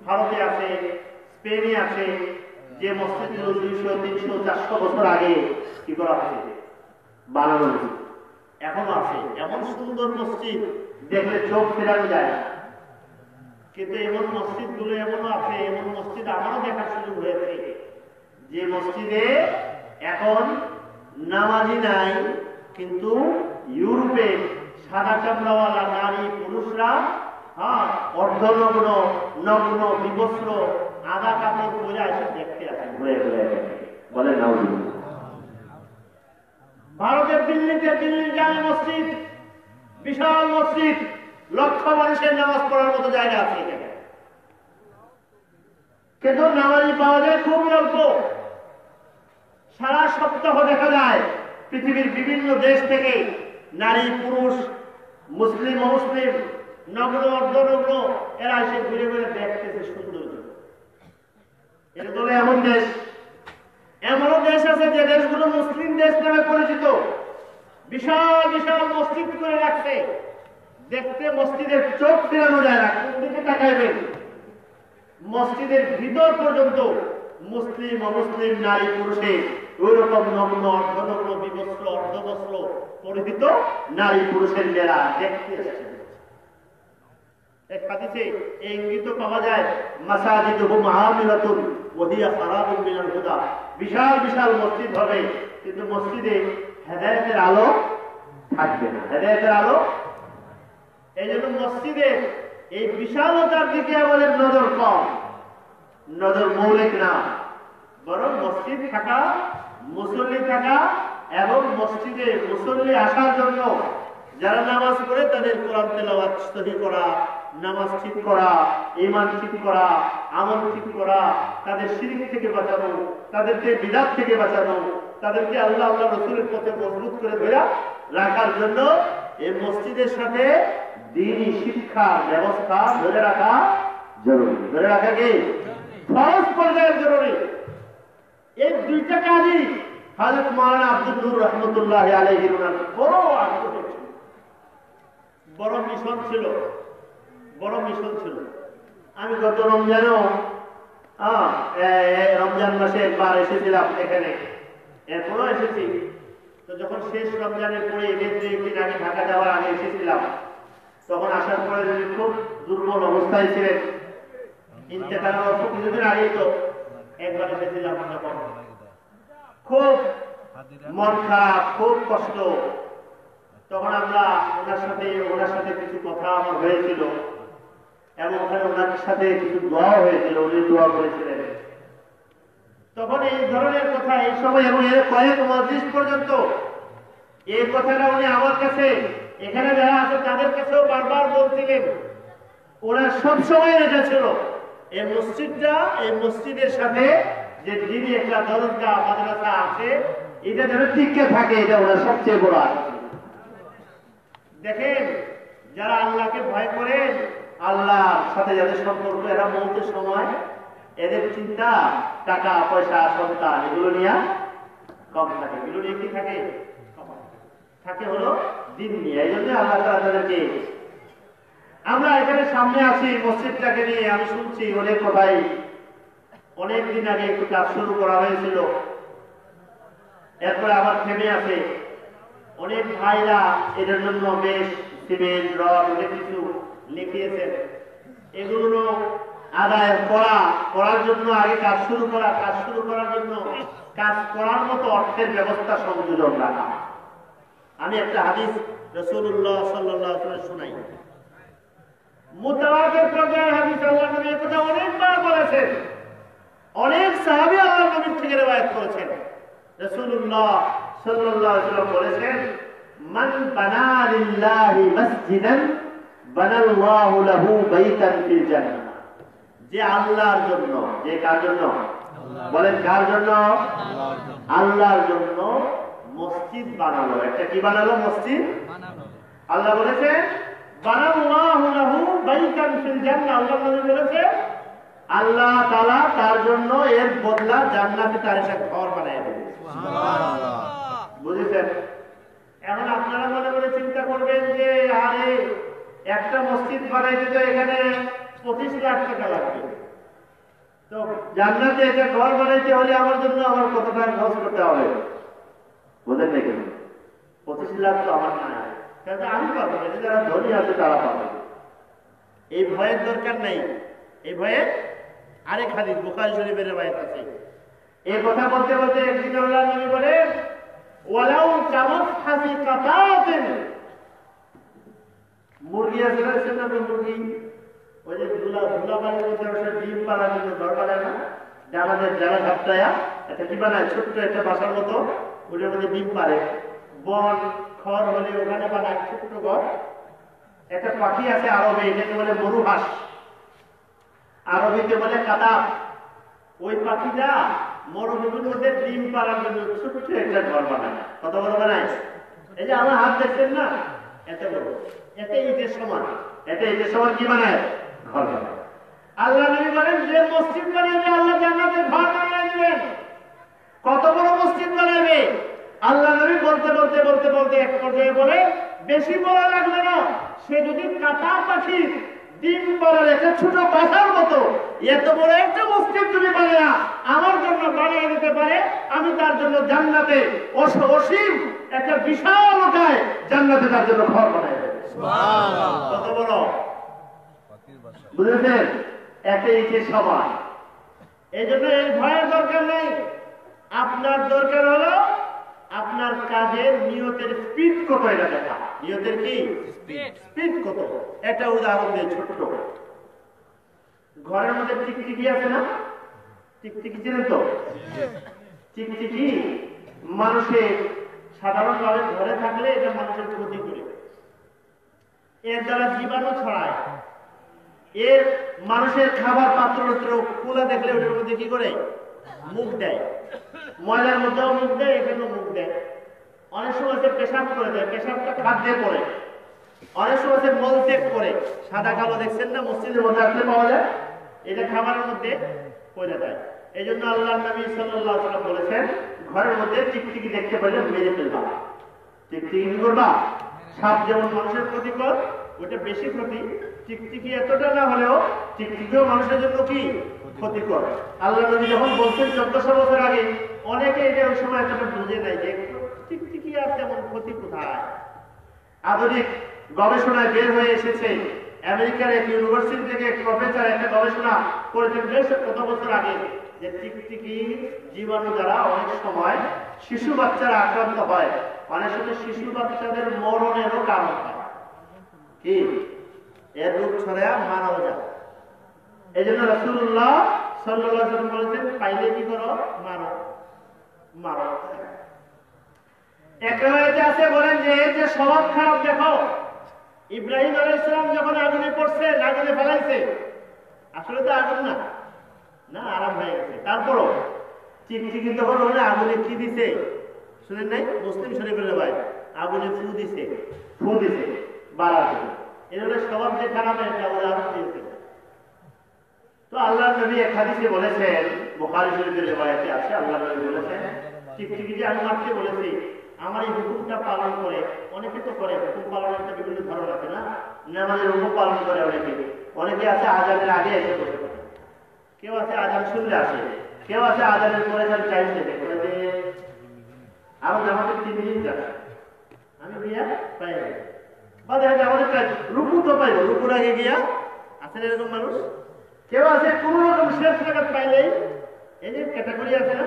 ভারতে আছে, স্পেনে আছে, যে মসজিদগুলো 200, 300, 400 বছর আগে কি করা হয়েছে, বানানো হয়েছে, এখনো আছে। এমন সুন্দর মসজিদ দেখলে চোখ ফেরানো যায় না। কিন্তু এমন মসজিদগুলো এমনও আছে, এমন মসজিদ আমারও দেখার সুযোগ হয়েছে, যে মসজিদে এখন নামাজি নাই, কিন্তু ইউরোপে সাদা চামড়াওয়ালা নারী পুরুষরা অর্ধনগ্ন, নগ্ন, বিবস্ত্র, আধা কাপড় পরে এসে দেখতে আসে, ঘুরে ঘুরে বলে নাও। ভারতের দিল্লিতে দিল্লির জামে মসজিদ, বিশাল মসজিদ, লক্ষ মানুষের নামাজ পড়ার মতো জায়গা আছে এখানে, কিন্তু নামাজি পাওয়া যায় খুবই অল্প। সারা সপ্তাহ দেখা যায় পৃথিবীর বিভিন্ন দেশ থেকে নারী পুরুষ, মুসলিম অমুসলিম, নগ্ন অর্ধনগ্ন, এরা এসে ঘুরে ঘুরে দেখতেছে সৌন্দর্য। এটা তো এমন দেশ, এমনও দেশ আছে যে দেশগুলো মুসলিম দেশ নামে পরিচিত, বিশাল বিশাল মসজিদ করে রাখছে, দেখতে মসজিদের চোখ ফেরানো যায় না, কোন দিকে তাকাইবেন। মসজিদের ভিতর পর্যন্ত মুসলিম অমুসলিম নারী পুরুষে ওই রকম নগ্ন অর্ধনগ্ন বিবস্ত্র অর্ধবস্ত্র পরিহিত নারী পুরুষের মেলা দেখতে এসেছে। এক হাদিসে এই ইঙ্গিত পাওয়া যায়, মাসাজিদুহুম আমিরাতুন ওয়া হিয়া খারাবুন মিনাল হুদা। বিশাল বিশাল মসজিদ হবে, কিন্তু মসজিদে হেদায়েতের আলো থাকবে না, হেদায়েতের আলো। এই জন্য মসজিদের এই বিশালতার দিকে আমাদের নজর কম, নজর মৌলিক না, বরং মসজিদ থাকা, মুসল্লি থাকা এবং মসজিদে মুসল্লি আসার জন্য যারা নামাজ পড়ে তাদের কোরআন তেলাওয়াত সহি করা, নামাজ ঠিক করা, ঈমান ঠিক করা, আমল ঠিক করা, তাদের শিরক থেকে বাঁচানো, তাদেরকে বিদআত থেকে বাঁচানো, তাদেরকে আল্লাহ আল্লাহ রাসূলের পথে মজবুত করে ধরে রাখার জন্য এই মসজিদের সাথে দ্বীনি শিক্ষার ব্যবস্থা ধরে রাখা জরুরি। ধরে রাখা কি ফরজ পর্যায়ে জরুরি। এই দুইটা কাজই হযরত মাওলানা আব্দুল নূর রাহমাতুল্লাহি আলাইহির বড় আগ্রহ ছিল, বড় মিশন ছিল, বড় মিশন ছিল। আমি গত রমজানেও রমজান মাসে একবার এসেছিলাম এখানে, এরপরও এসেছি। তো যখন শেষ রমজানের পরে ঈদের 2 দিন আগে ঢাকা যাওয়ার আগে এসেছিলাম, তখন আসার পরে যদি খুব দুর্বল অবস্থায় ছিলেন, ইন্তেকালের অল্প কিছুদিন আগেই তো একবার এসেছিলাম, তখন খুব মন খারাপ, খুব কষ্ট। তখন আমরা ওনার সাথে কিছু কথা আমার হয়েছিল এবং ওখানে ওনার সাথে কিছু দোয়া হয়েছিল, উনি দোয়া করেছিলেন। তখন এই ধরনের কথা এই সময় এবং এর কয়েক মজলিস পর্যন্ত এই কথাটা উনি আমার কাছে, এখানে যারা আছে তাদের কাছেও বারবার বলছিলেন। ওনার সবসময় এটা ছিল এই মসজিদটা, এই মসজিদের সাথে যে দিনই একটা দরজা মাদ্রাসা আছে, এটা যেন টিকে থাকে, এটা ওনার সবচেয়ে বড় আশা। দেখেন, যারা আল্লাহকে ভয় করেন, আল্লাহর সাথে যাদের সম্পর্ক, এরা মৌতের সময় এদের চিন্তা টাকা পয়সা সন্তান এগুলো নিয়ে কম থাকে। এগুলো নিয়ে কি থাকে? থাকে হলো দিন নিয়ে। এই জন্য আল্লাহ তাআলা তাদেরকে, আমরা এখানে সামনে আছি মসজিদটাকে নিয়ে, আমি শুনছি অনেক কথাই। অনেক দিন আগে একটু কাজ শুরু করা হয়েছিল, এরপরে আবার থেমে আছে। অনেক ভাইরা এটার জন্য বেশ সিমেন্ট রড অনেক কিছু লিখিয়েছেন। এগুলো আদায় করার জন্য আগে কাজ শুরু করার জন্য কাজ করার মতো অর্থের ব্যবস্থা সংযোজন রাখা। আমি একটা হাদিস রাসূলুল্লাহ সাল্লাল্লাহু আলাইহি ওয়াসাল্লাম শুনাই, মুতাওয়াতির পর্যায়ের হাদিস। আল্লাহ নবী এই কথা অনেকবার বলেছেন, অনেক সাহাবী আল্লাহ নবীর থেকে রিওয়ায়াত করেছেন। রাসূলুল্লাহ সাল্লাল্লাহু আলাইহি ওয়াসাল্লাম বলেছেন, মান বানা লিল্লাহি মসজিদান বানাল্লাহু লাহু বাইতান ফিল জান্নাহ। যে আল্লাহর জন্য, যে কার জন্য বলেন, কার জন্য? আল্লাহর জন্য মসজিদ বানালো। একটা কি বানালো? মসজিদ বানালো। আল্লাহ বলেছেন বানাল্লাহু লাহু বাইতান ফিল জান্নাহ। আল্লাহ নবী বলেছেন আল্লাহ তাআলা তার জন্য এর বদলা জান্নাতে তার একটা ঘর বানায় দেবে। সুবহানাল্লাহ। বুঝেছেন? এখন আপনারা মনে মনে চিন্তা করবেন যে আরে একটা মসজিদ বানাইতে তো এখানে 25 লাখ টাকা লাগবে, তো জান্নাতে একটা ঘর বানাইতে হলে আমার জন্য আমার কত টাকা খরচ করতে হবে? বোঝেন না কেন? 25 লাখ তো আমার না, কারণ আমি পাবো না, যারা ধনী আছে তারা পাবে। এই ভয়ের দরকার নাই। এই ভয়ে আরেক হাদিস বুখারী শরীফের রিওয়ায়াত আছে। এই কথা বলতে বলতে একদিন আল্লাহর নবী বলেন, ওয়ালাউ তামাফহাসি কাতাতিন। মুরগি আছে না, মুরগি ওই যে ধুলা বাড়ির মধ্যে বসে ডিম পাড়ার জন্য ঘর বানায় না, যে আমাদের যারা ঝাপটায়া একটা কি বানায়, ছোট্ট একটা বাসার মতো, ওটার মধ্যে ডিম পারে। বন খড় হলে ওখানে বানায় ছোট্ট ঘর। একটা পাখি আছে আরবে, এটাকে বলে মরুহাঁস, আরবিতে বলে কাতাব। ওই পাখিটা মরুভূমির মধ্যে ডিম পাড়ার জন্য ছোট্ট একটা ঘর বানায়। কত বড় বানায়? এই যে আমার হাত দেখছেন না, এত বড়, এতে ইটের সমান। এতে ইটের সমান কি বানায়? ঘর বানায়। আল্লাহ নবী বলেন যে মসজিদ বানাবে আল্লাহ জান্নাতে ঘর বানিয়ে দিবেন। কত বড় মসজিদ বানাবে? আল্লাহ নবী বলতে বলতে এক পর্যায়ে বলে, বেশি বড় লাগবে না, সে যদি কাটা পাখির ডিম পাড়ার একটা ছোট বাসার মতো এত বড় একটা মসজিদ যদি বানিয়ে আমার জন্য বানিয়ে দিতে পারে, আমি তার জন্য জান্নাতে অসীম একটা বিশাল ওটায় জান্নাতে তার জন্য ঘর বানাই দেব। কত বড়, বুঝেছেন? একটা ইটের সমান। এই জন্য এই ভয়ের দরকার নেই। আপনার দরকার হলো আপনার কাজের নিয়তের স্পিড কত, এটা দেখা। নিয়তের কি স্পিড কত? একটা উদাহরণ দেয় ছোট্ট। ঘরের মধ্যে টিকটিকি আছে না? টিকটিকি চেনেন তো? টিকটিকি মানুষের সাধারণভাবে ঘরে থাকলে এটা মানুষের ক্ষতি করে, এর দ্বারা জীবাণু ছড়ায়, এর মানুষের খাবার পাত্র খোলা দেখলে ওটার মধ্যে কি করে মুখ দেয়, ময়লার মধ্যেও মুখ দেয়, এখানেও মুখ দেয়। অনেক সময় পেশাব করে দেয়, পেশাবটা খাদ্যে পড়ে। অনেক সময় মলত্যাগ করে, সাদা কালো দেখছেন না মসজিদের মধ্যে আসলে পাওয়া যায়, এটা খাবারের মধ্যে পড়ে যায়। এই জন্য আল্লাহ নবী সাল্লাল্লাহু আলাইহি ওয়াসাল্লাম বলেছেন, ঘরের মধ্যে টিকটিকি দেখতে পেলে মেরে ফেলবা। টিকটিকি কি করবা? সাপ যেমন মানুষের ক্ষতিকর, ওটা বেশি ক্ষতি। টিকটিকি এতটা না হলেও টিকটিকিও মানুষের জন্য কি ক্ষতিকর। আল্লাহ নবী যখন বলছেন 1400 বছর আগে, অনেকে এটা ওই সময় এতটা বুঝে নাই যে টিকটিকি আর তেমন ক্ষতি কোথায়। আধুনিক গবেষণায় বের হয়ে এসেছে, আমেরিকার এক ইউনিভার্সিটি থেকে এক প্রফেসর একটা গবেষণা করেছেন বেশ কত বছর আগে, যে টিকটিকি জীবাণু দ্বারা অনেক সময় শিশু বাচ্চারা আক্রান্ত হয়, অনেক সময় শিশু বাচ্চাদের মরণেরও কারণ হয়। কি এর রোগ ছড়ায় মারাও যায়। এই জন্য রাসূলুল্লাহ সাল্লাল্লাহু আলাইহি ওয়াসাল্লাম বলেছেন, পাইলে কি করো? মারো, মারো। এক রাতে আছে বলেন যে এর যে স্বভাব খারাপ দেখো, ইব্রাহিম আলাইহিস সালাম যখন আগুনে পড়ছে, আগুনে ফেলাইছে, আসলে তো আগুন না, না আরাম হয়ে গেছে। তারপরও টিকটিকি তখন আগুনে কি দিছে শুনেন নাই? মুসলিম শরীফের ভাই আগুনে ফু দিছে, বাড়াতে। এর স্বভাব যে খারাপ, একটা উদাহরণ দিয়েছে। তো আল্লাহ নবী এক হাদিসে বলেছেন, বুখারী শরীফের রিওয়ায়াতে আছে, আল্লাহ নবী বলেছেন, টিকটিকি যে আমি মারতে বলেছি, আমার এই হুকুমটা পালন করে, অনেকে তো করে, হুকুম পালনের একটা বিভিন্ন ধরন আছে না, নামাজের হুকুম পালন করে অনেকে। অনেকে আছে আজানের আগে এসে বসে পড়ে, কেউ আছে আজান শুনলে আসে, কেউ আছে আজানের পরে যার টাইম দেবে, আমার আমাদের 3 মিনিট যাবে, আমি গিয়া পাই বা দেখা যায় আমাদের কাজ রুকু তো পাইব, রুকুর আগে গিয়া আছেন এরকম মানুষ। কেউ আছে কোন রকম শেষ জায়গা পাইলেই, এই যে ক্যাটাগরি আছে না,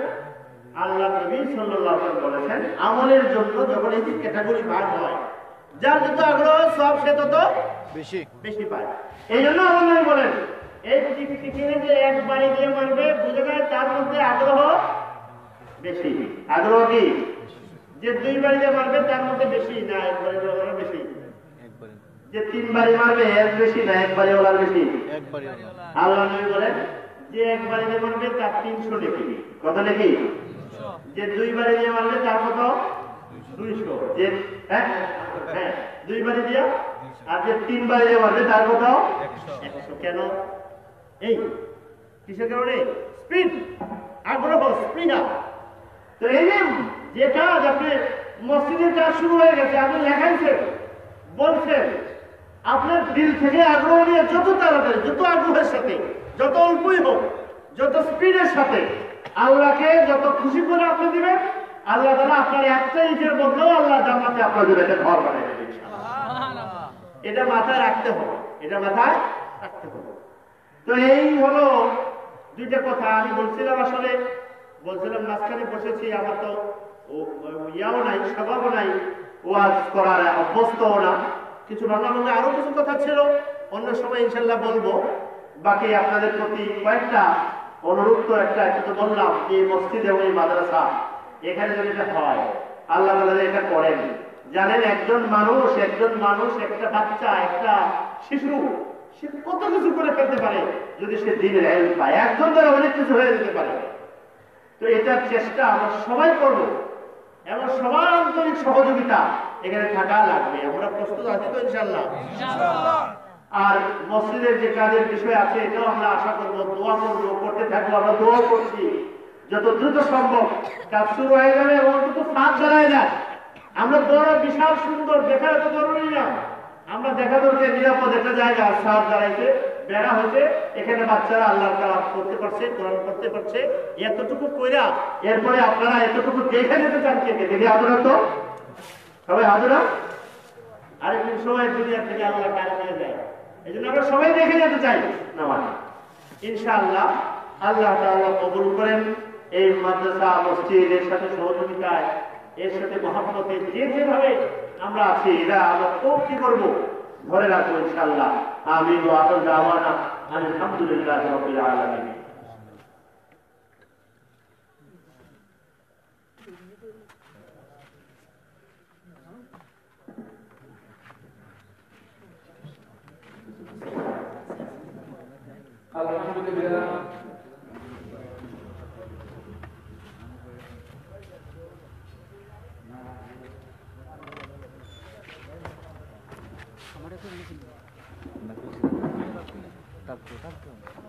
আল্লাহ নবী সাল্লাল্লাহু আলাইহি ওয়াসাল্লাম বলেছেন, আমলের জন্য যখন এই যে ক্যাটাগরি ভাগ হয়, যার যত আগ্রহ সব সে তত বেশি বেশি পায়। এই জন্য আল্লাহ নবী বলেন, এই টিকটিকিনে যে এক বাড়ি দিয়ে মারবে, বুঝে যায় তার মধ্যে আগ্রহ বেশি। আগ্রহ কি? যে 2 বাড়ি দিয়ে মারবে তার মধ্যে বেশি না, 1 বাড়ি দিয়ে বেশি। যে 3 বাড়ি মারবে এর বেশি না, 1 বাড়ি ওলার বেশি। আল্লাহ নবী বলেন, যে 1 বাড়ি দিয়ে মারবে তার 300 নেকি। কত নেকি? যে 2 বাড়ি দিয়ে মারবে তার কত? 200। যে হ্যাঁ 2 বাড়ি দিয়ে, আর যে 3 বাড়ি দিয়ে মারবে তার কত? 100। কেন? এই কিসের কারণে? স্পিড, আগ্রহ, স্পিডা। তো এই যে কাজ আপনি মসজিদের কাজ শুরু হয়ে গেছে, আপনি লেখাইছেন, বলছেন, আপনার দিল থেকে আগ্রহ নিয়ে যত তাড়াতাড়ি, যত আগ্রহের সাথে, যত অল্পই হোক, যত স্পিডের সাথে আল্লাহকে যত খুশি করে আপনি দিবেন, আল্লাহ তাআলা আপনার একটা ইটের মধ্যেও আল্লাহ জান্নাতে আপনার জন্য একটা ঘর বানিয়ে দেবেন ইনশাআল্লাহ। এটা মাথায় রাখতে হবে, এটা মাথায় রাখতে হবে। তো এই হলো 2টা কথা আমি বলছিলাম। আসলে বলছিলাম মাঝখানে বসেছি, আমার তো ইয়াও নাই, স্বভাবও নাই, ওয়াজ করার অভ্যস্তও না। কিছু বাংলা বাংলা আরো কিছু কথা ছিল, অন্য সময় ইনশাল্লাহ বলবো। বাকি আপনাদের প্রতি কয়েকটা অনুরোধ, তো একটা তো বললাম যে মসজিদ এবং এই মাদ্রাসা এখানে যদি এটা হয়, আল্লাহ তাআলা এটা করেন, জানেন একজন মানুষ, একটা বাচ্চা, একটা শিশু, সে কত কিছু করে ফেলতে পারে যদি সে দ্বীনের ইলম পায়। একজন দ্বারা অনেক কিছু হয়ে যেতে পারে। তো এটার চেষ্টা আমরা সবাই করব এবং সবার আন্তরিক সহযোগিতা এখানে থাকা লাগবে। আমরা প্রস্তুত আছি তো ইনশাআল্লাহ? আর মসজিদের যে কাজের বিষয় আছে, এটাও আমরা আশা করবো, দোয়া করবো, করতে থাকবো। আমরা দোয়া করছি যত দ্রুত সম্ভব কাজ শুরু হয়ে যাবে এবং অন্তত ফাঁদ দাঁড়ায় যায়। আমরা বড় বিশাল সুন্দর দেখার তো জরুরি না, আমরা দেখা দরকার থেকে নিরাপদ একটা জায়গা সার দাঁড়াইছে, বেড়া হয়েছে, এখানে বাচ্চারা আল্লাহর কালাম করতে পারছে, কোরআন করতে পারছে। এতটুকু কইরা এরপরে আপনারা এতটুকু দেখে যেতে চান, কে কে দেখে হাজুরা তো সবাই হাজুরা। আরেকদিন সময় দুনিয়া থেকে আল্লাহ কারা নিয়ে যায়, এই জন্য আমরা সবাই দেখে যেতে চাই নামাজ। ইনশাআল্লাহ আল্লাহ তাআলা কবুল করেন। এই মাদ্রাসা মসজিদ এর সাথে সহযোগিতায়, এর সাথে মহব্বতে যেভাবে আমরা আছি, এরা আমরা খুব কি করবো, ধরে রাখবো ইনশাআল্লাহ। আমিন ওয়া আখিরু দাওয়ানা আলহামদুলিল্লাহি রাব্বিল আলামিন। আলহামদুলিল্লাহ। তারপর